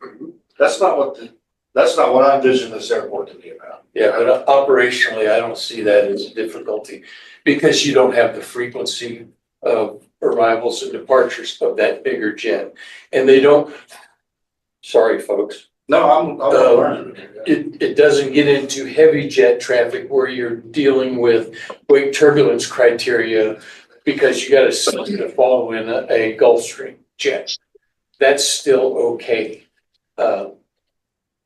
That's not what I envision this airport to be about. Yeah, but operationally, I don't see that as a difficulty because you don't have the frequency of arrivals and departures of that bigger jet. And they don't, sorry, folks. No, I'm learning. It doesn't get into heavy jet traffic where you're dealing with wake turbulence criteria because you got a system to follow in a Gulfstream jet. That's still okay. I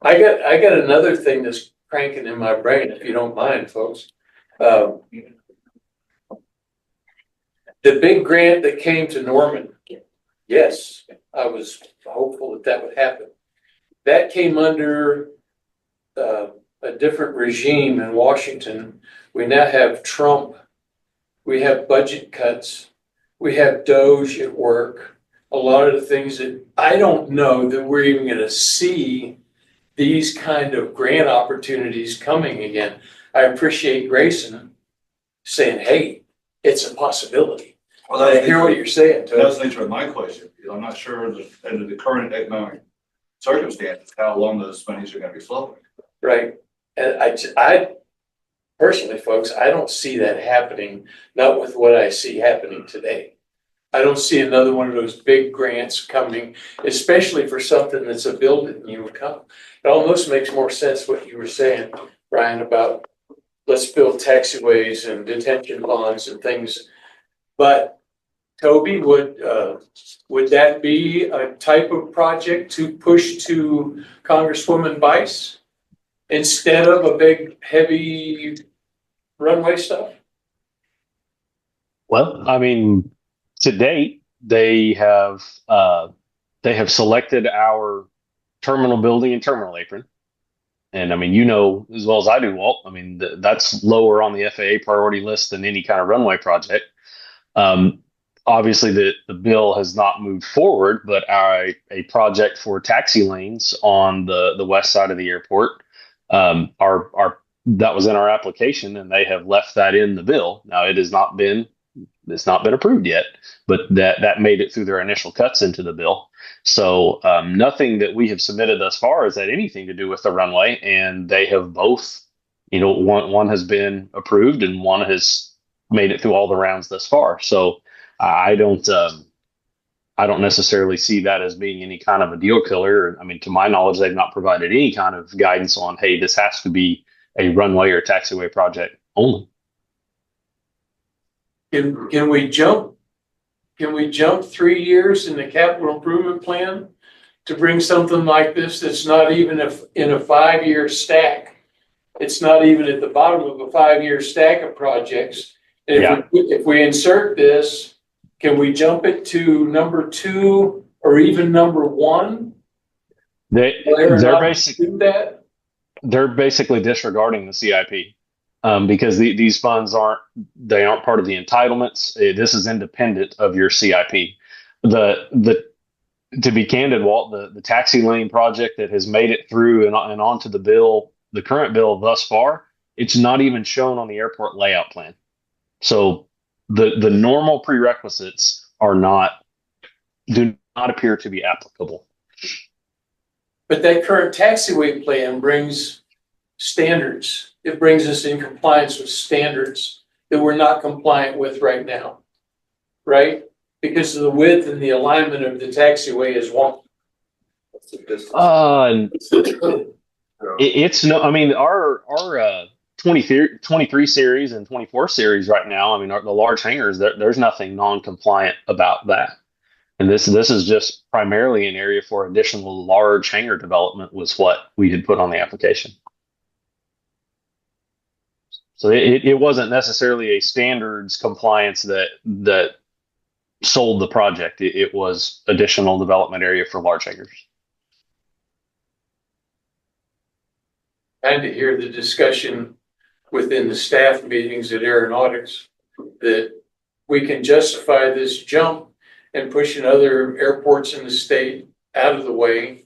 got another thing that's cranking in my brain, if you don't mind, folks. The big grant that came to Norman, yes, I was hopeful that would happen. That came under a different regime in Washington. We now have Trump. We have budget cuts. we have Doge at work, a lot of the things that I don't know that we're even gonna see these kind of grant opportunities coming again. I appreciate Grayson saying, hey, it's a possibility. Well, I hear what you're saying, That was Toby. the nature of my question, because I'm not sure that under the current economic circumstances, how long those monies are gonna be flowing. Right, and I personally, folks, I don't see that happening, not with what I see happening today. I don't see another one of those big grants coming, especially for something that's a build it and you would come. It almost makes more sense what you were saying, Brian, about let's build taxiways and detention ponds and things. But Toby, would that be a type of project to push to Congresswoman Bice instead of a big, heavy runway stuff? Well, I mean, to date, they have selected our terminal building and terminal apron. And I mean, you know as well as I do, Walt. I mean, that's lower on the FAA priority list than any kind of runway project. Um, Obviously, the bill has not moved forward, but a project for taxi lanes on the west side of the airport, are that was in our application, and they have left that in the bill. Now, it's not been approved yet, but that made it through their initial cuts into the bill. So nothing that we have submitted thus far has had anything to do with the runway, and they have both, you know, one has been approved and one has made it through all the rounds thus far. So I don't necessarily see that as being any kind of a deal killer. I mean, to my knowledge, they've not provided any kind of guidance on, hey, this has to be a runway or taxiway project only. Can we jump 3 years in the capital improvement plan to bring something like this that's not even in a 5-year stack? It's not even at the bottom of a 5-year stack of projects. And if we insert this, can we jump it to number 2 or even number 1? They're basically disregarding the CIP, because these funds aren't part of the entitlements. This is independent of your CIP. To be candid, Walt, the taxi lane project that has made it through and onto the bill, the current bill thus far, it's not even shown on the airport layout plan. So the normal prerequisites do not appear to be applicable. But that current taxiway plan brings standards. It brings us in compliance with standards that we're not compliant with right now, right? Because of the width and the alignment of the taxiway is wonky. It's no, I mean, our 23 series and 24 series right now, I mean, the large hangars, there's nothing non-compliant about that. And this is just primarily an area for additional large hangar development was what we had put on the application. So it wasn't necessarily a standards compliance that sold the project. It was additional development area for large hangars. And to hear the discussion within the staff meetings at aeronautics that we can justify this jump and pushing other airports in the state out of the way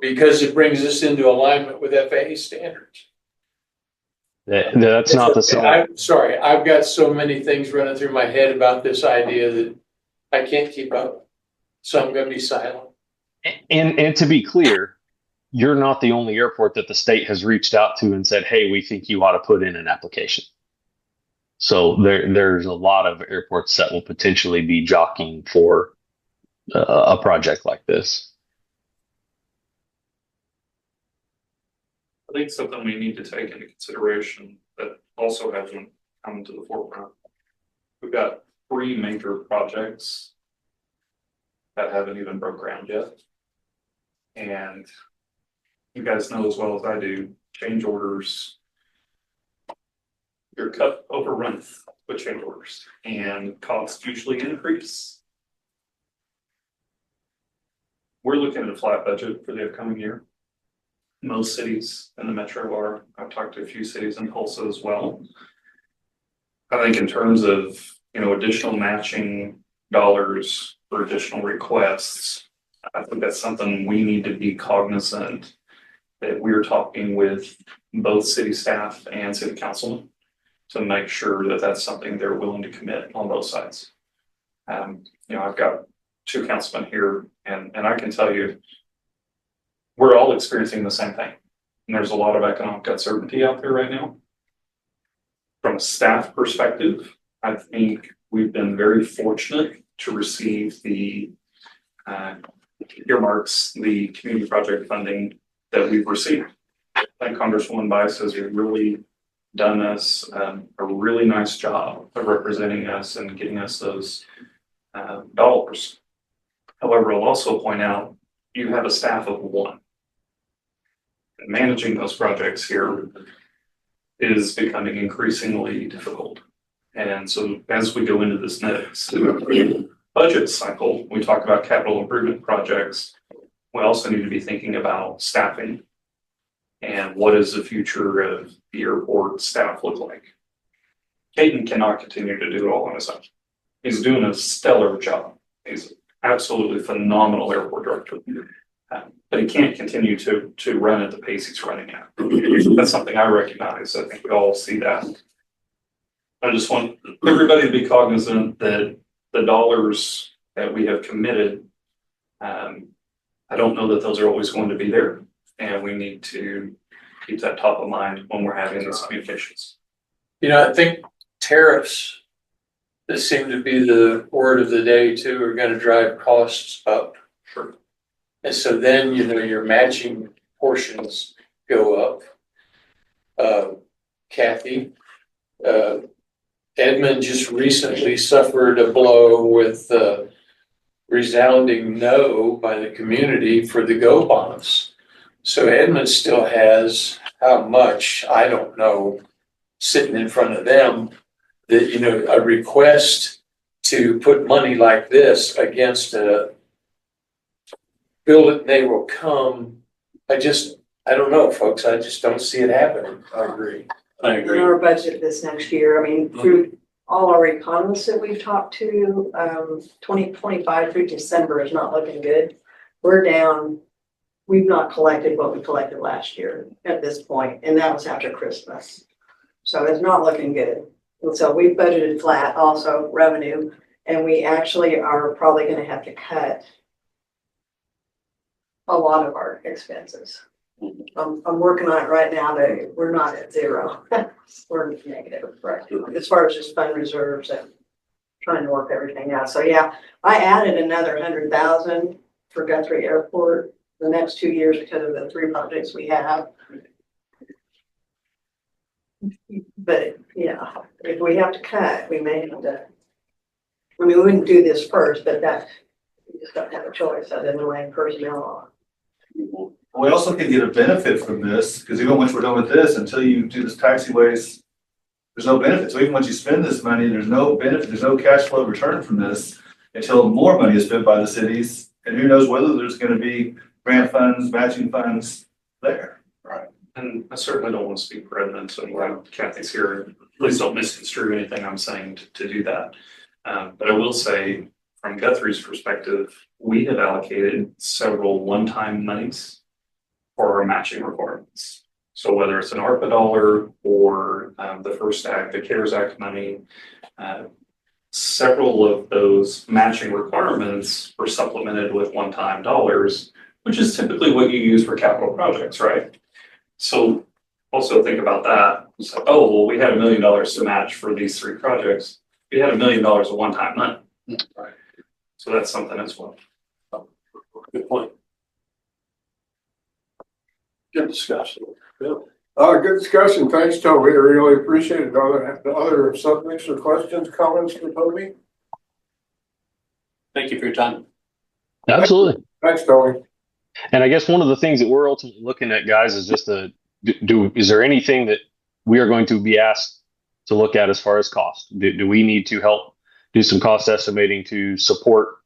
because it brings us into alignment with FAA standards. That's not the same. I'm sorry, I've got so many things running through my head about this idea that I can't keep up. So I'm going to be silent. And to be clear, you're not the only airport that the state has reached out to and said, hey, we think you ought to put in an application. So there's a lot of airports that will potentially be jockeying for a project like this. I think something we need to take into consideration that also hasn't come to the forefront. We've got 3 major projects that haven't even broke ground yet. And you guys know as well as I do, change orders, you're cut overrun with change orders and costs usually increase. We're looking at a flat budget for the upcoming year. Most cities in the metro are. I've talked to a few cities in Tulsa as well. I think in terms of, additional matching dollars for additional requests, I think that's something we need to be cognizant that we're talking with both city staff and city councilmen to make sure that that's something they're willing to commit on both sides. I've got two councilmen here, and I can tell you, we're all experiencing the same thing. And there's a lot of economic uncertainty out there right now. From a staff perspective, I think we've been very fortunate to receive the earmarks, the community project funding that we've received. I think Congresswoman Bice has really done us a really nice job of representing us and getting us those dollars. However, I'll also point out you have a staff of one. And managing those projects here is becoming increasingly difficult. And so as we go into this next budget cycle, we talk about capital improvement projects. We also need to be thinking about staffing and what does the future of the airport staff look like. Caden cannot continue to do it all on his own. He's doing a stellar job. He's absolutely phenomenal airport director. But he can't continue to run at the pace he's running at. That's something I recognize. I think we all see that. I just want everybody to be cognizant that the dollars that we have committed, I don't know that those are always going to be there. And we need to keep that top of mind when we're having these communications. I think tariffs that seem to be the word of the day too are going to drive costs up. Sure. And so then, your matching portions go up. Kathy, Edmond just recently suffered a blow with resounding no by the community for the GO bonds. So Edmond still has how much, I don't know, sitting in front of them that, a request to put money like this against a build it and they will come. I don't know, folks. I just don't see it happening. I agree. In our budget this next year, I mean, through all our economists that we've talked to, 2025 through December is not looking good. We're down. We've not collected what we collected last year at this point, and that was after Christmas. So it's not looking good. And so we've budgeted flat also revenue, and we actually are probably going to have to cut a lot of our expenses. I'm working on it right now. We're not at zero. We're negative right now, as far as just fund reserves and trying to work everything out. So yeah, I added another 100,000 for Guthrie Airport the next 2 years because of the 3 projects we have. But yeah, if we have to cut, we may have to. I mean, we wouldn't do this first, but that we just don't have a choice other than laying personnel on. We also can get a benefit from this, because even once we're done with this, until you do this taxiways, there's no benefit. So even once you spend this money, there's no benefit, there's no cash flow return from this until more money is spent by the cities. And who knows whether there's going to be grant funds, matching funds there. Right. And I certainly don't want to speak for Edmond, so while Kathy's here, please don't misconstrue anything I'm saying to do that. But I will say, from Guthrie's perspective, we have allocated several one-time monies for our matching requirements. So whether it's an ARPA dollar or the First Act, the CARES Act money, several of those matching requirements were supplemented with one-time dollars, which is typically what you use for capital projects, right? So also think about that. It's like, oh, well, we had $1 million to match for these 3 projects. We had $1 million of one-time money. Right. So that's something as well. Good point. Good discussion. Good discussion. Thanks, Toby. I really appreciate it. Other subjects or questions, comments for Toby? Thank you for your time. Absolutely. Thanks, Toby. And I guess one of the things that we're ultimately looking at, guys, is just is there anything that we are going to be asked to look at as far as cost? Do we need to help do some cost estimating to support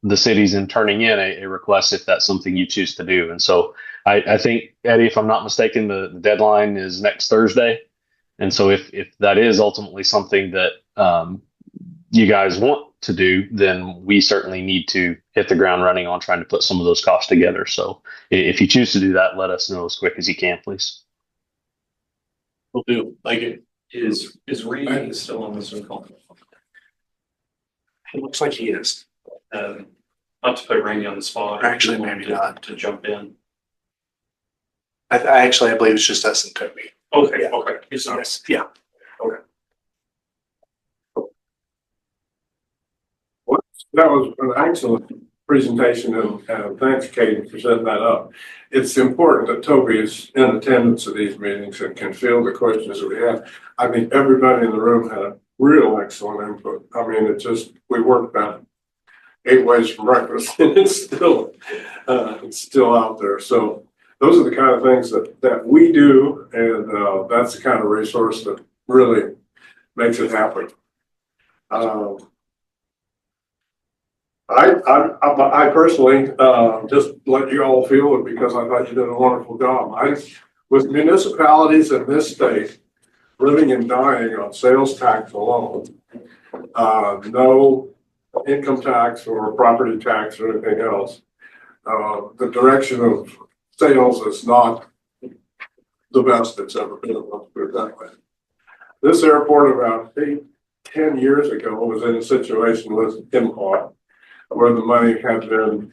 the cities in turning in a request if that's something you choose to do? And so I think, Eddie, if I'm not mistaken, the deadline is next Thursday. And so if that is ultimately something that you guys want to do, then we certainly need to hit the ground running on trying to put some of those costs together. So if you choose to do that, let us know as quick as you can, please. Will do. Thank you. Is Randy still on the Zoom call? It looks like he is. Not to put Randy on the spot. Actually, maybe not. To jump in. I believe it's just us and Toby. Okay, Yeah. okay. Yes, yeah. That was an excellent presentation, and thanks, Katie, for setting that up. It's important that Toby is in attendance at these meetings and can field the questions that we have. I mean, everybody in the room had a real excellent input. I mean, we worked about 8 ways from breakfast, and it's still out there. So those are the kind of things that we do, and that's the kind of resource that really makes it happen. I personally just let you all feel it because I thought you did a wonderful job. With municipalities in this state living and dying on sales tax alone, no income tax or property tax or anything else, the direction of sales is not the best it's ever been. Let's put it that way. This airport about 10 years ago was in a situation with Import, where the money had been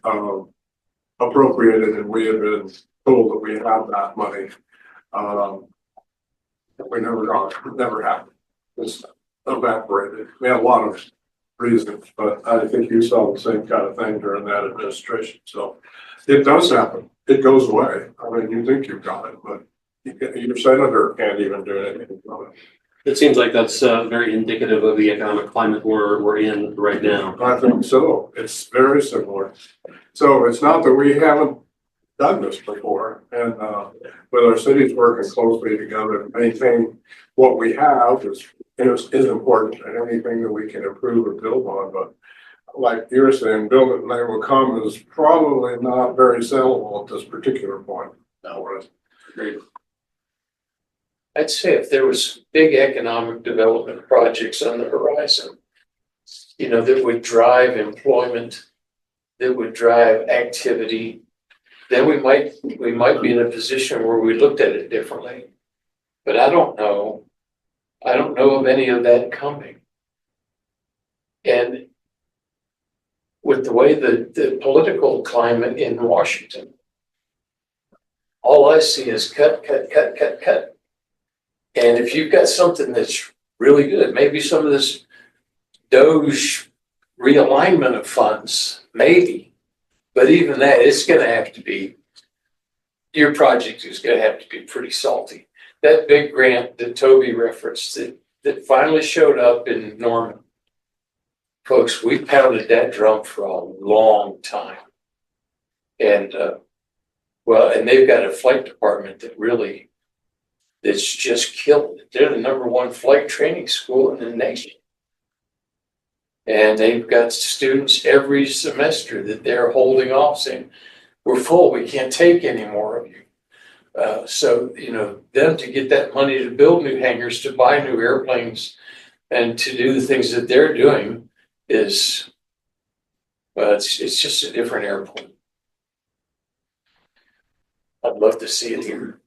appropriated and we had been told that we had that money. We never got it. It never happened. It's evaporated. We had a lot of reasons, but I think you saw the same kind of thing during that administration. So it does happen. It goes away. I mean, you think you've got it, but your senator can't even do anything about it. It seems like that's very indicative of the economic climate we're in right now. I think so. It's very similar. So it's not that we haven't done this before, and with our cities working closely together to maintain what we have is important, and anything that we can improve or build on. But like you're saying, build it and they will come is probably not very sellable at this particular point. Great. I'd say if there was big economic development projects on the horizon, that would drive employment, that would drive activity, then we might be in a position where we looked at it differently. But I don't know of any of that coming. And with the way the political climate in Washington, all I see is cut. And if you've got something that's really good, maybe some of this Doge realignment of funds, maybe. But even that, it's going to have to be, your project is going to have to be pretty salty. That big grant that Toby referenced that finally showed up in Norman, folks, we pounded that drum for a long time. And and they've got a flight department that's just killed it. They're the #1 flight training school in the nation. And they've got students every semester that they're holding off saying, we're full, we can't take any more of you. So, them to get that money to build new hangars, to buy new airplanes, and to do the things that they're doing is, it's just a different airport. I'd love to see it here.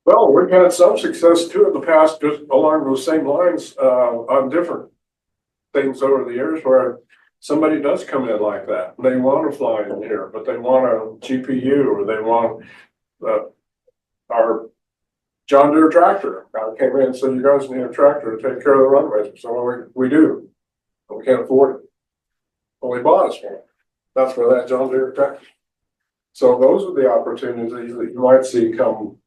Well, we've had some success too in the past, just along those same lines, on different things over the years where somebody does come in like that. They want to fly in here, but they want a GPU or they want our John Deere tractor. I came in and said, you guys need a tractor to take care of the runways. So we do, but we can't afford it. Well, we bought us one. That's where that John Deere tractor. So those are the opportunities that you might see come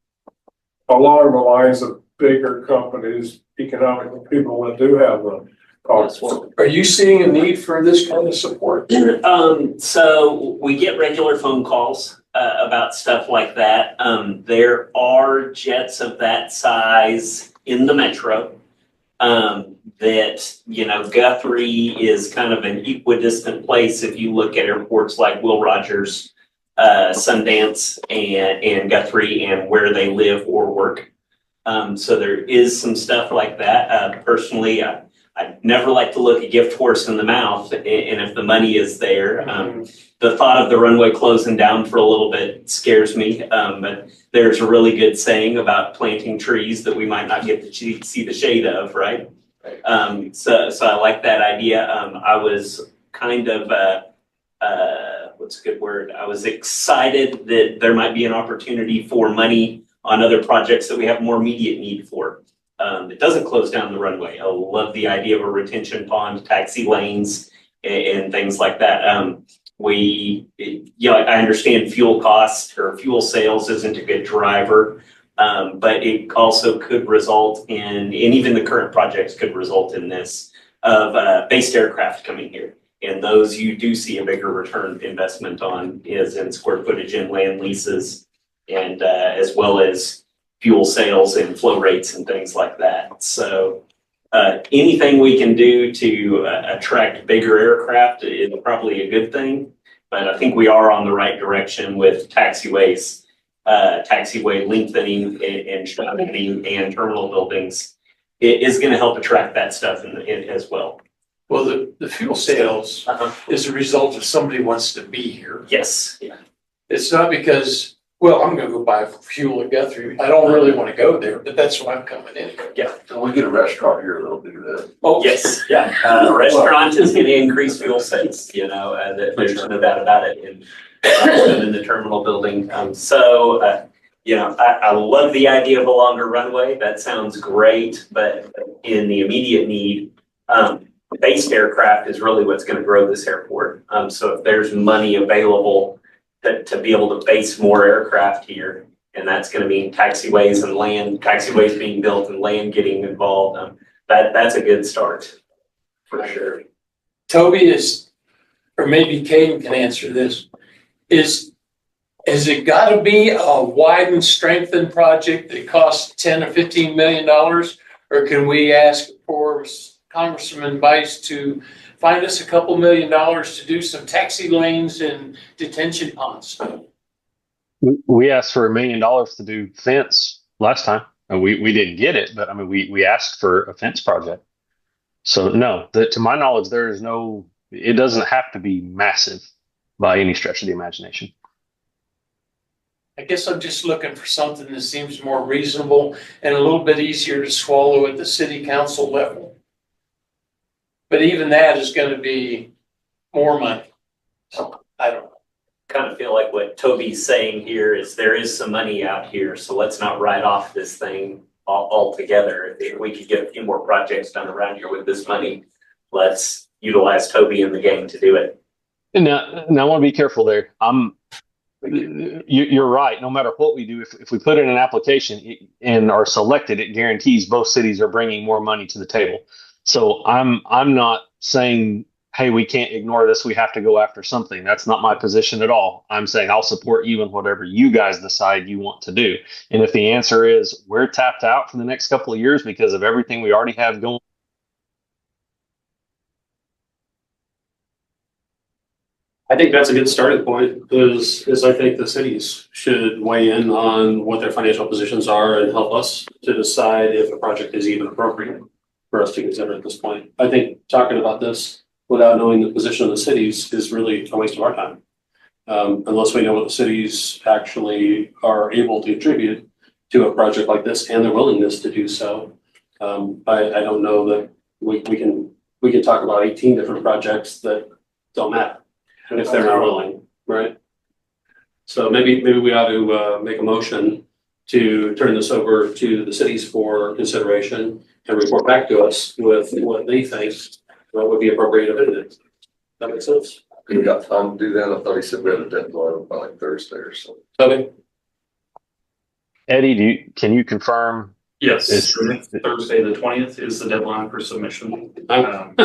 along the lines of bigger companies, economic people that do have the costs. Are you seeing a need for this kind of support? So we get regular phone calls about stuff like that. There are jets of that size in the metro that, Guthrie is kind of an equidistant place if you look at airports like Will Rogers, Sundance, and Guthrie, and where they live or work. So there is some stuff like that. Personally, I'd never like to look a gift horse in the mouth, and if the money is there, the thought of the runway closing down for a little bit scares me. But there's a really good saying about planting trees that we might not get to see the shade of, right? So I like that idea. I was kind of, what's a good word? I was excited that there might be an opportunity for money on other projects that we have more immediate need for. It doesn't close down the runway. I love the idea of a retention pond, taxi lanes, and things like that. I understand fuel costs or fuel sales isn't a good driver, but it also could result in, and even the current projects could result in this, of based aircraft coming here. And those you do see a bigger return investment on is in square footage and land leases, and as well as fuel sales and flow rates and things like that. So anything we can do to attract bigger aircraft is probably a good thing. But I think we are on the right direction with taxiways, taxiway lengthening and shortening and terminal buildings. It is going to help attract that stuff in as well. Well, the fuel sales is a result of somebody wants to be here. Yes. Yeah. It's not because, well, I'm gonna go buy fuel at Guthrie. I don't really want to go there, but that's why I'm coming in. Yeah. So we get a restaurant here, they'll do that. Oh, yes. Yeah. Restaurant is going to increase fuel sales, there's no doubt about it. And in the terminal building. I love the idea of a longer runway. That sounds great, but in the immediate need, based aircraft is really what's going to grow this airport. So if there's money available to be able to base more aircraft here, and that's going to mean taxiways and land, taxiways being built and land getting involved, that's a good start for sure. Toby or maybe Caden can answer this, has it got to be a wide and strengthened project that costs $10 or $15 million? Or can we ask for Congressman Bice to find us a couple $1 million to do some taxi lanes and detention ponds? We asked for $1 million to do fence last time, and we didn't get it. But I mean, we asked for a fence project. So no, to my knowledge, there is no. It doesn't have to be massive by any stretch of the imagination. I guess I'm just looking for something that seems more reasonable and a little bit easier to swallow at the city council level. But even that is going to be more money. So I don't know. Kind of feel like what Toby's saying here is there is some money out here, so let's not write off this thing altogether. If we could get a few more projects done around here with this money, let's utilize Toby and the gang to do it. Now I want to be careful there. You're right. No matter what we do, if we put in an application and are selected, it guarantees both cities are bringing more money to the table. So I'm not saying, hey, we can't ignore this. We have to go after something. That's not my position at all. I'm saying I'll support you in whatever you guys decide you want to do. And if the answer is we're tapped out for the next couple of years because of everything we already have going. I think that's a good starting point because I think the cities should weigh in on what their financial positions are and help us to decide if a project is even appropriate for us to consider at this point. I think talking about this without knowing the position of the cities is really a waste of our time. Unless we know what the cities actually are able to contribute to a project like this and their willingness to do so. I don't know that we can talk about 18 different projects that don't matter. And if they're not willing, right? So maybe we ought to make a motion to turn this over to the cities for consideration and report back to us with what they think what would be appropriate of it. That makes sense? You got time to do that? I thought he said we had a deadline by like Thursday or something. Okay. Eddie, can you confirm? Yes, Thursday the 20th is the deadline for submission. Got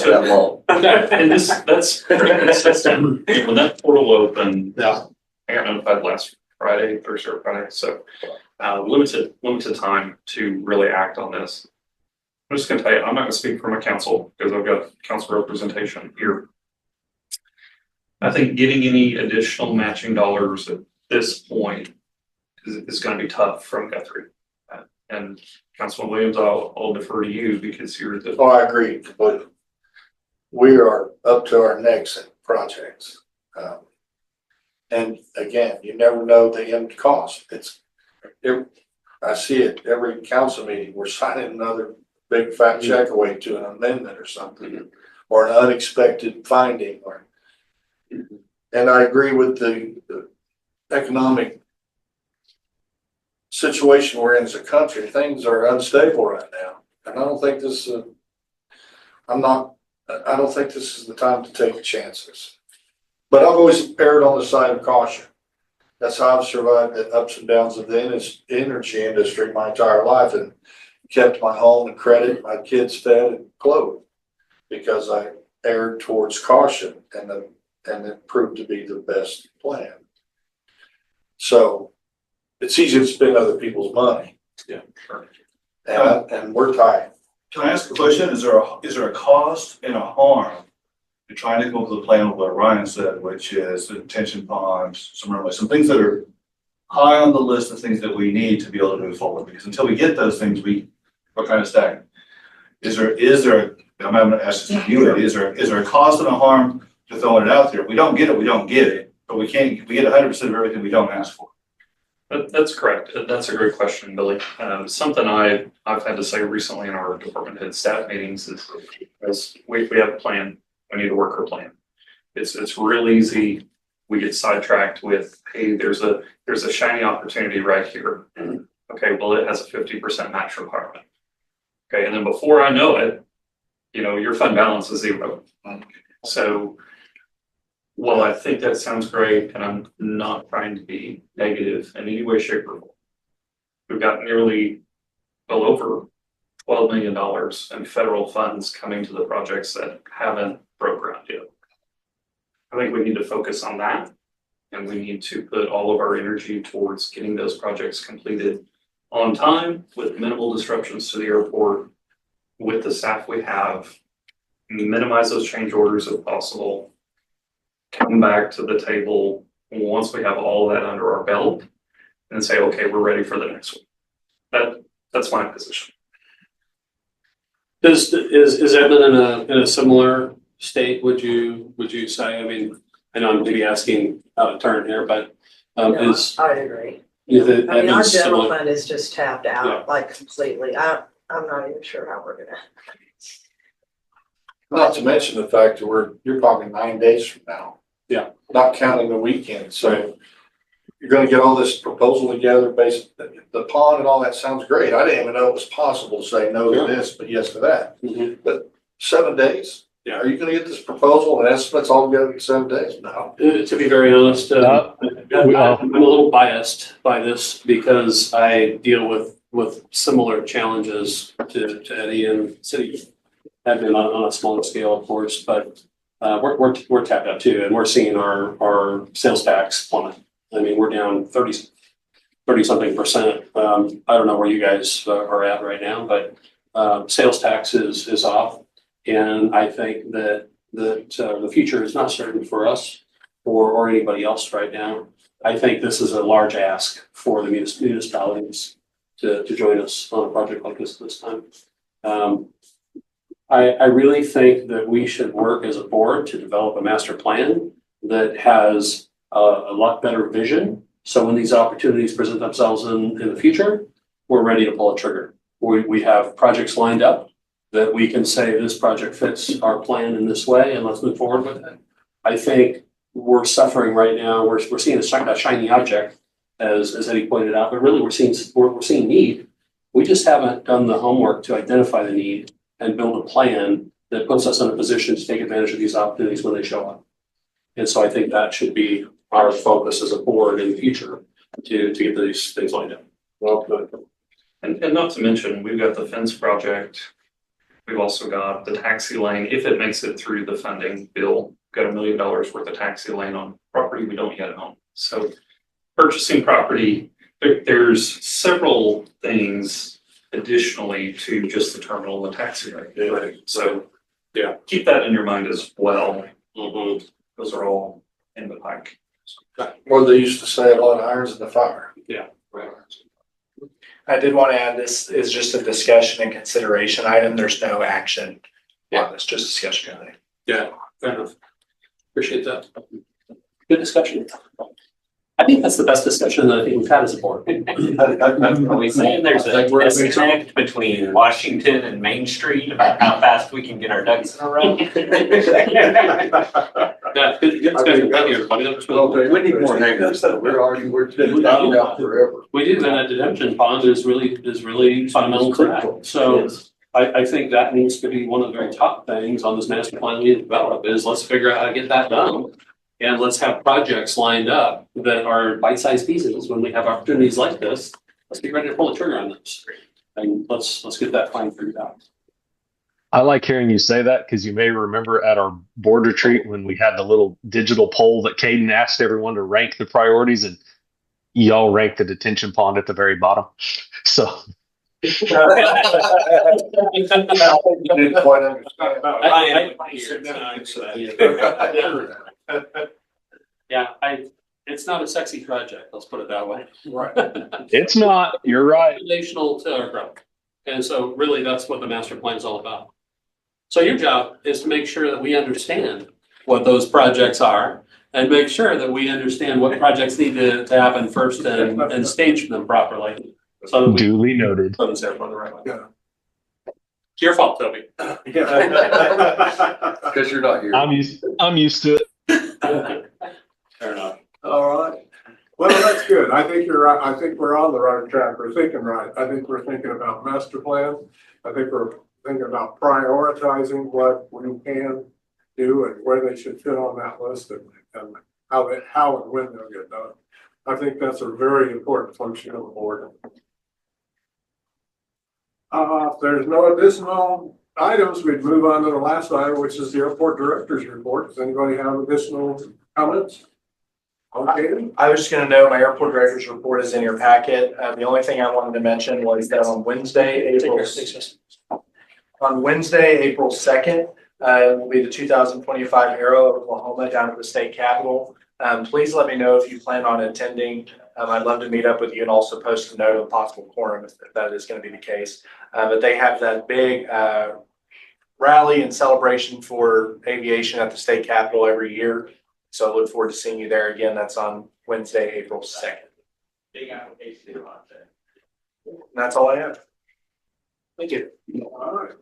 that long. And that's pretty consistent. When that portal opened, I got notified last Friday, Thursday or Friday. So limited time to really act on this. I'm just going to tell you, I'm not going to speak for my council because I've got council representation here. I think getting any additional matching dollars at this point is going to be tough from Guthrie. And Councilman Williams, I'll defer to you because you're the. Oh, I agree, but we are up to our necks in projects. And again, you never know the end cost. I see it every council meeting. We're signing another big fat check away to an amendment or something, or an unexpected finding, and I agree with the economic situation we're in as a country. Things are unstable right now. And I don't think this is the time to take chances. But I've always erred on the side of caution. That's how I've survived the ups and downs of the energy industry my entire life and kept my home and credit, my kids fed and clothed, because I erred towards caution, and it proved to be the best plan. So it's easy to spend other people's money. Yeah. And we're tight. Can I ask a question? Is there a cost and a harm to trying to come up with a plan with what Ryan said, which is the detention ponds, some things that are high on the list of things that we need to be able to move forward? Because until we get those things, we're kind of stagnant. Is there, I'm going to ask this to you, is there a cost and a harm to throwing it out there? If we don't get it, we don't get it, but we get 100% of everything we don't ask for. That's correct. That's a great question, Billy. Something I've had to say recently in our department head staff meetings is we have a plan. We need to work our plan. It's real easy. We get sidetracked with, hey, there's a shiny opportunity right here. Okay, well, it has a 50% match requirement. Okay, and then before I know it, your fund balance is zero. So, well, I think that sounds great, and I'm not trying to be negative in any way, shape, or form. We've got nearly well over $12 million in federal funds coming to the projects that haven't broke ground yet. I think we need to focus on that, and we need to put all of our energy towards getting those projects completed on time with minimal disruptions to the airport, with the staff we have, minimize those change orders if possible, come back to the table once we have all of that under our belt and say, okay, we're ready for the next one. That's my position. Is Edmond in a similar state, would you say? I mean, I know I'm maybe asking out of turn here, but No, is I agree. is I mean, our Edmond general similar? fund is just tapped Yeah. out like completely. I'm not even sure how we're gonna. Not to mention the fact that you're talking 9 days from now. Yeah. Not counting the weekend. So you're gonna get all this proposal together based, the pond and all that sounds great. I didn't even know it was possible to say no to this, but yes to that. Mhm. But 7 days? Yeah. Are you gonna get this proposal and estimates all together in 7 days? No. To be very honest, I'm a little biased by this because I deal with similar challenges to Eddie and city admin on a smaller scale, of course, but we're tapped out too, and we're seeing our sales tax plummet. I mean, we're down 30 something percent. I don't know where you guys are at right now, but sales tax is off, and I think that the future is not certain for us or anybody else right now. I think this is a large ask for the municipalities to join us on a project like this time. I really think that we should work as a board to develop a master plan that has a lot better vision. So when these opportunities present themselves in the future, we're ready to pull a trigger. We have projects lined up that we can say this project fits our plan in this way, and let's move forward with it. I think we're suffering right now. We're seeing a shiny object, as Eddie pointed out, but really we're seeing need. We just haven't done the homework to identify the need and build a plan that puts us in a position to take advantage of these opportunities when they show up. And so I think that should be our focus as a board in the future to get these things lined up. Well, good. And not to mention, we've got the fence project. We've also got the taxi lane. If it makes it through the funding bill, got $1 million worth of taxi lane on property we don't yet own. So purchasing property, there's several things additionally to just the terminal and the taxi lane. Right. So yeah, keep that in your mind as well. Mm-hmm. Those are all in the pike. Well, they used to say a lot of irons in the fire. Yeah. Right. I did want to add, this is just a discussion and consideration item. There's no action on this, just discussion. Yeah, fair enough. Appreciate that. Good discussion. I think that's the best discussion that I think we've had as a board. Are we saying there's a disconnect between Washington and Main Street about how fast we can get our ducks in a row? Yeah, good discussion. Thank you, everybody. That was really- We need more hangers though. We're been out forever. We do, and a detention pond is really fundamental to that. So I think that needs to be one of the very top things on this master plan we develop is let's figure out how to get that done. And let's have projects lined up that are bite-sized pieces. When we have opportunities like this, let's be ready to pull the trigger on this. And let's get that plan figured out. I like hearing you say that because you may remember at our board retreat when we had the little digital poll that Caden asked everyone to rank the priorities, and y'all ranked the detention pond at the very bottom. So You didn't quite understand. Yeah, it's not a sexy project, let's put it that way. Right. it's not. You're right. Foundational to our growth. And so really that's what the master plan is all about. So your job is to make sure that we understand what those projects are and make sure that we understand what projects need to happen first and stage them properly. So that we Duly noted. put us there for the right way. Yeah. It's your fault, Toby. Because you're not here. I'm used to it. Fair enough. All right. Well, that's good. I think you're right. I think we're on the right track. We're thinking right. I think we're thinking about master plan. I think we're thinking about prioritizing what we can do and where they should fit on that list and how and when they'll get done. I think that's a very important function of the board. If there's no additional items, we'd move on to the last item, which is the airport director's report. Does anybody have additional comments? Okay. I was just gonna note, my airport director's report is in your packet. The only thing I wanted to mention was that on Wednesday, April 2nd, will be the 2025 Aero Oklahoma down at the state capitol. Please let me know if you plan on attending. I'd love to meet up with you and also post a note of possible quorum if that is going to be the case. But they have that big rally and celebration for aviation at the state capitol every year. So I look forward to seeing you there again. That's on Wednesday, April 2nd. Big application about that. And that's all I have. Thank you. All right.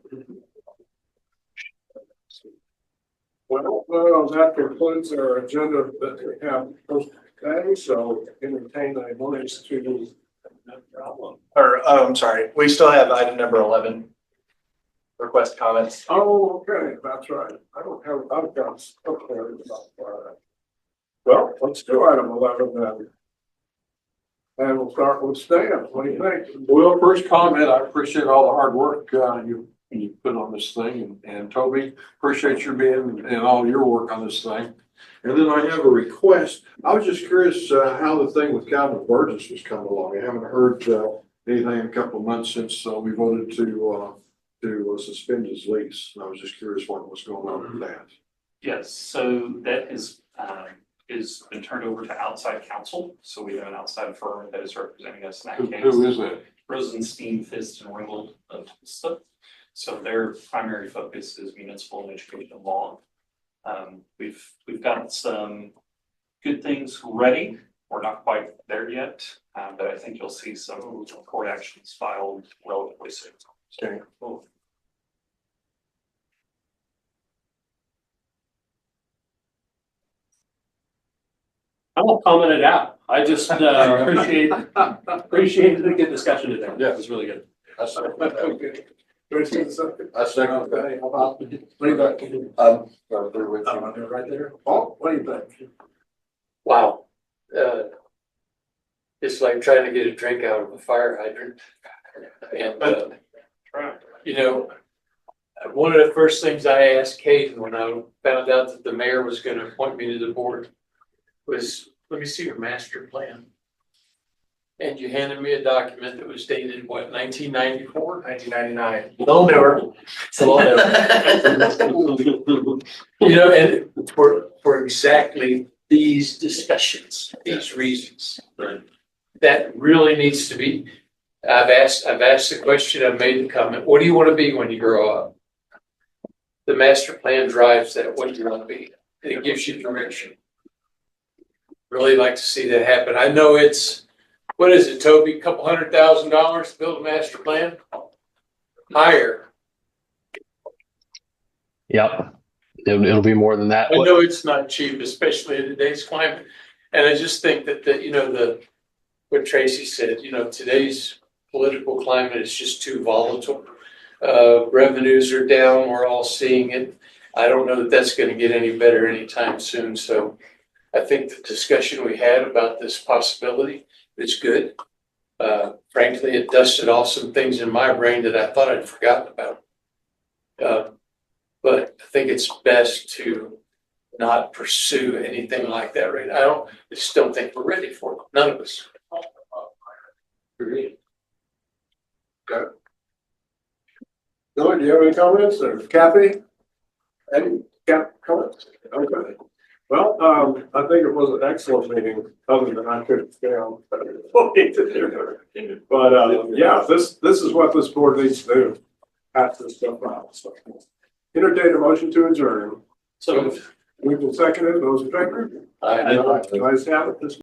Well, that concludes our agenda that we have posted today, so entertain a motion to no problem. I'm sorry. We still have item number 11. Request comments. Oh, okay, that's right. I've got stuff there about that. Well, let's do item 11 then. And we'll start with Stan. What do you think? Well, first comment, I appreciate all the hard work you put on this thing, and Toby, appreciate your being and all your work on this thing. And then I have a request. I was just curious how the thing with Calvin Burgess was coming along. I haven't heard anything in a couple of months since we voted to suspend his lease. I was just curious what was going on with that. Yes, so that is been turned over to outside counsel. So we have an outside firm that is representing us in that case. Who is that? Rosenstein, Fist, and Ringgold of Tulsa. So their primary focus is municipal and educational law. We've got some good things ready. We're not quite there yet, but I think you'll see some court actions filed relatively soon. Okay. Cool. I won't comment it out. I just appreciate the good discussion today. Yeah, it was really good. Okay. I second. Okay, how about, what do you think? Right there. Paul, what do you think? Wow. It's like trying to get a drink out of a fire hydrant. And, you know, one of the first things I asked Kate when I found out that the mayor was going to appoint me to the board was, let me see your master plan. And you handed me a document that was dated, what, 1994? 1999. A little newer. It's a lot of, you know, and for exactly these discussions, these reasons, that really needs to be, I've asked the question, I've made the comment, what do you want to be when you grow up? The master plan drives that, what do you want to be? And it gives you direction. Really like to see that happen. I know it's, what is it, Toby, couple $100,000 to build a master plan? Higher. Yep. It'll be more than that. I know it's not cheap, especially in today's climate. And I just think that, what Tracy said, today's political climate is just too volatile. Revenues are down. We're all seeing it. I don't know that that's going to get any better anytime soon. So I think the discussion we had about this possibility is good. Frankly, it dusted off some things in my brain that I thought I'd forgotten about. But I think it's best to not pursue anything like that right now. I just don't think we're ready for it. None of us. Agreed. Okay. Billy, do you have any comments, or Kathy? Any comments? Okay. Well, I think it was an excellent meeting, other than I couldn't stay on. But yeah, this is what this board needs to do. Pass this stuff out. So entertain a motion to adjourn. So we've been seconded. Those in favor? I Ayes have it. This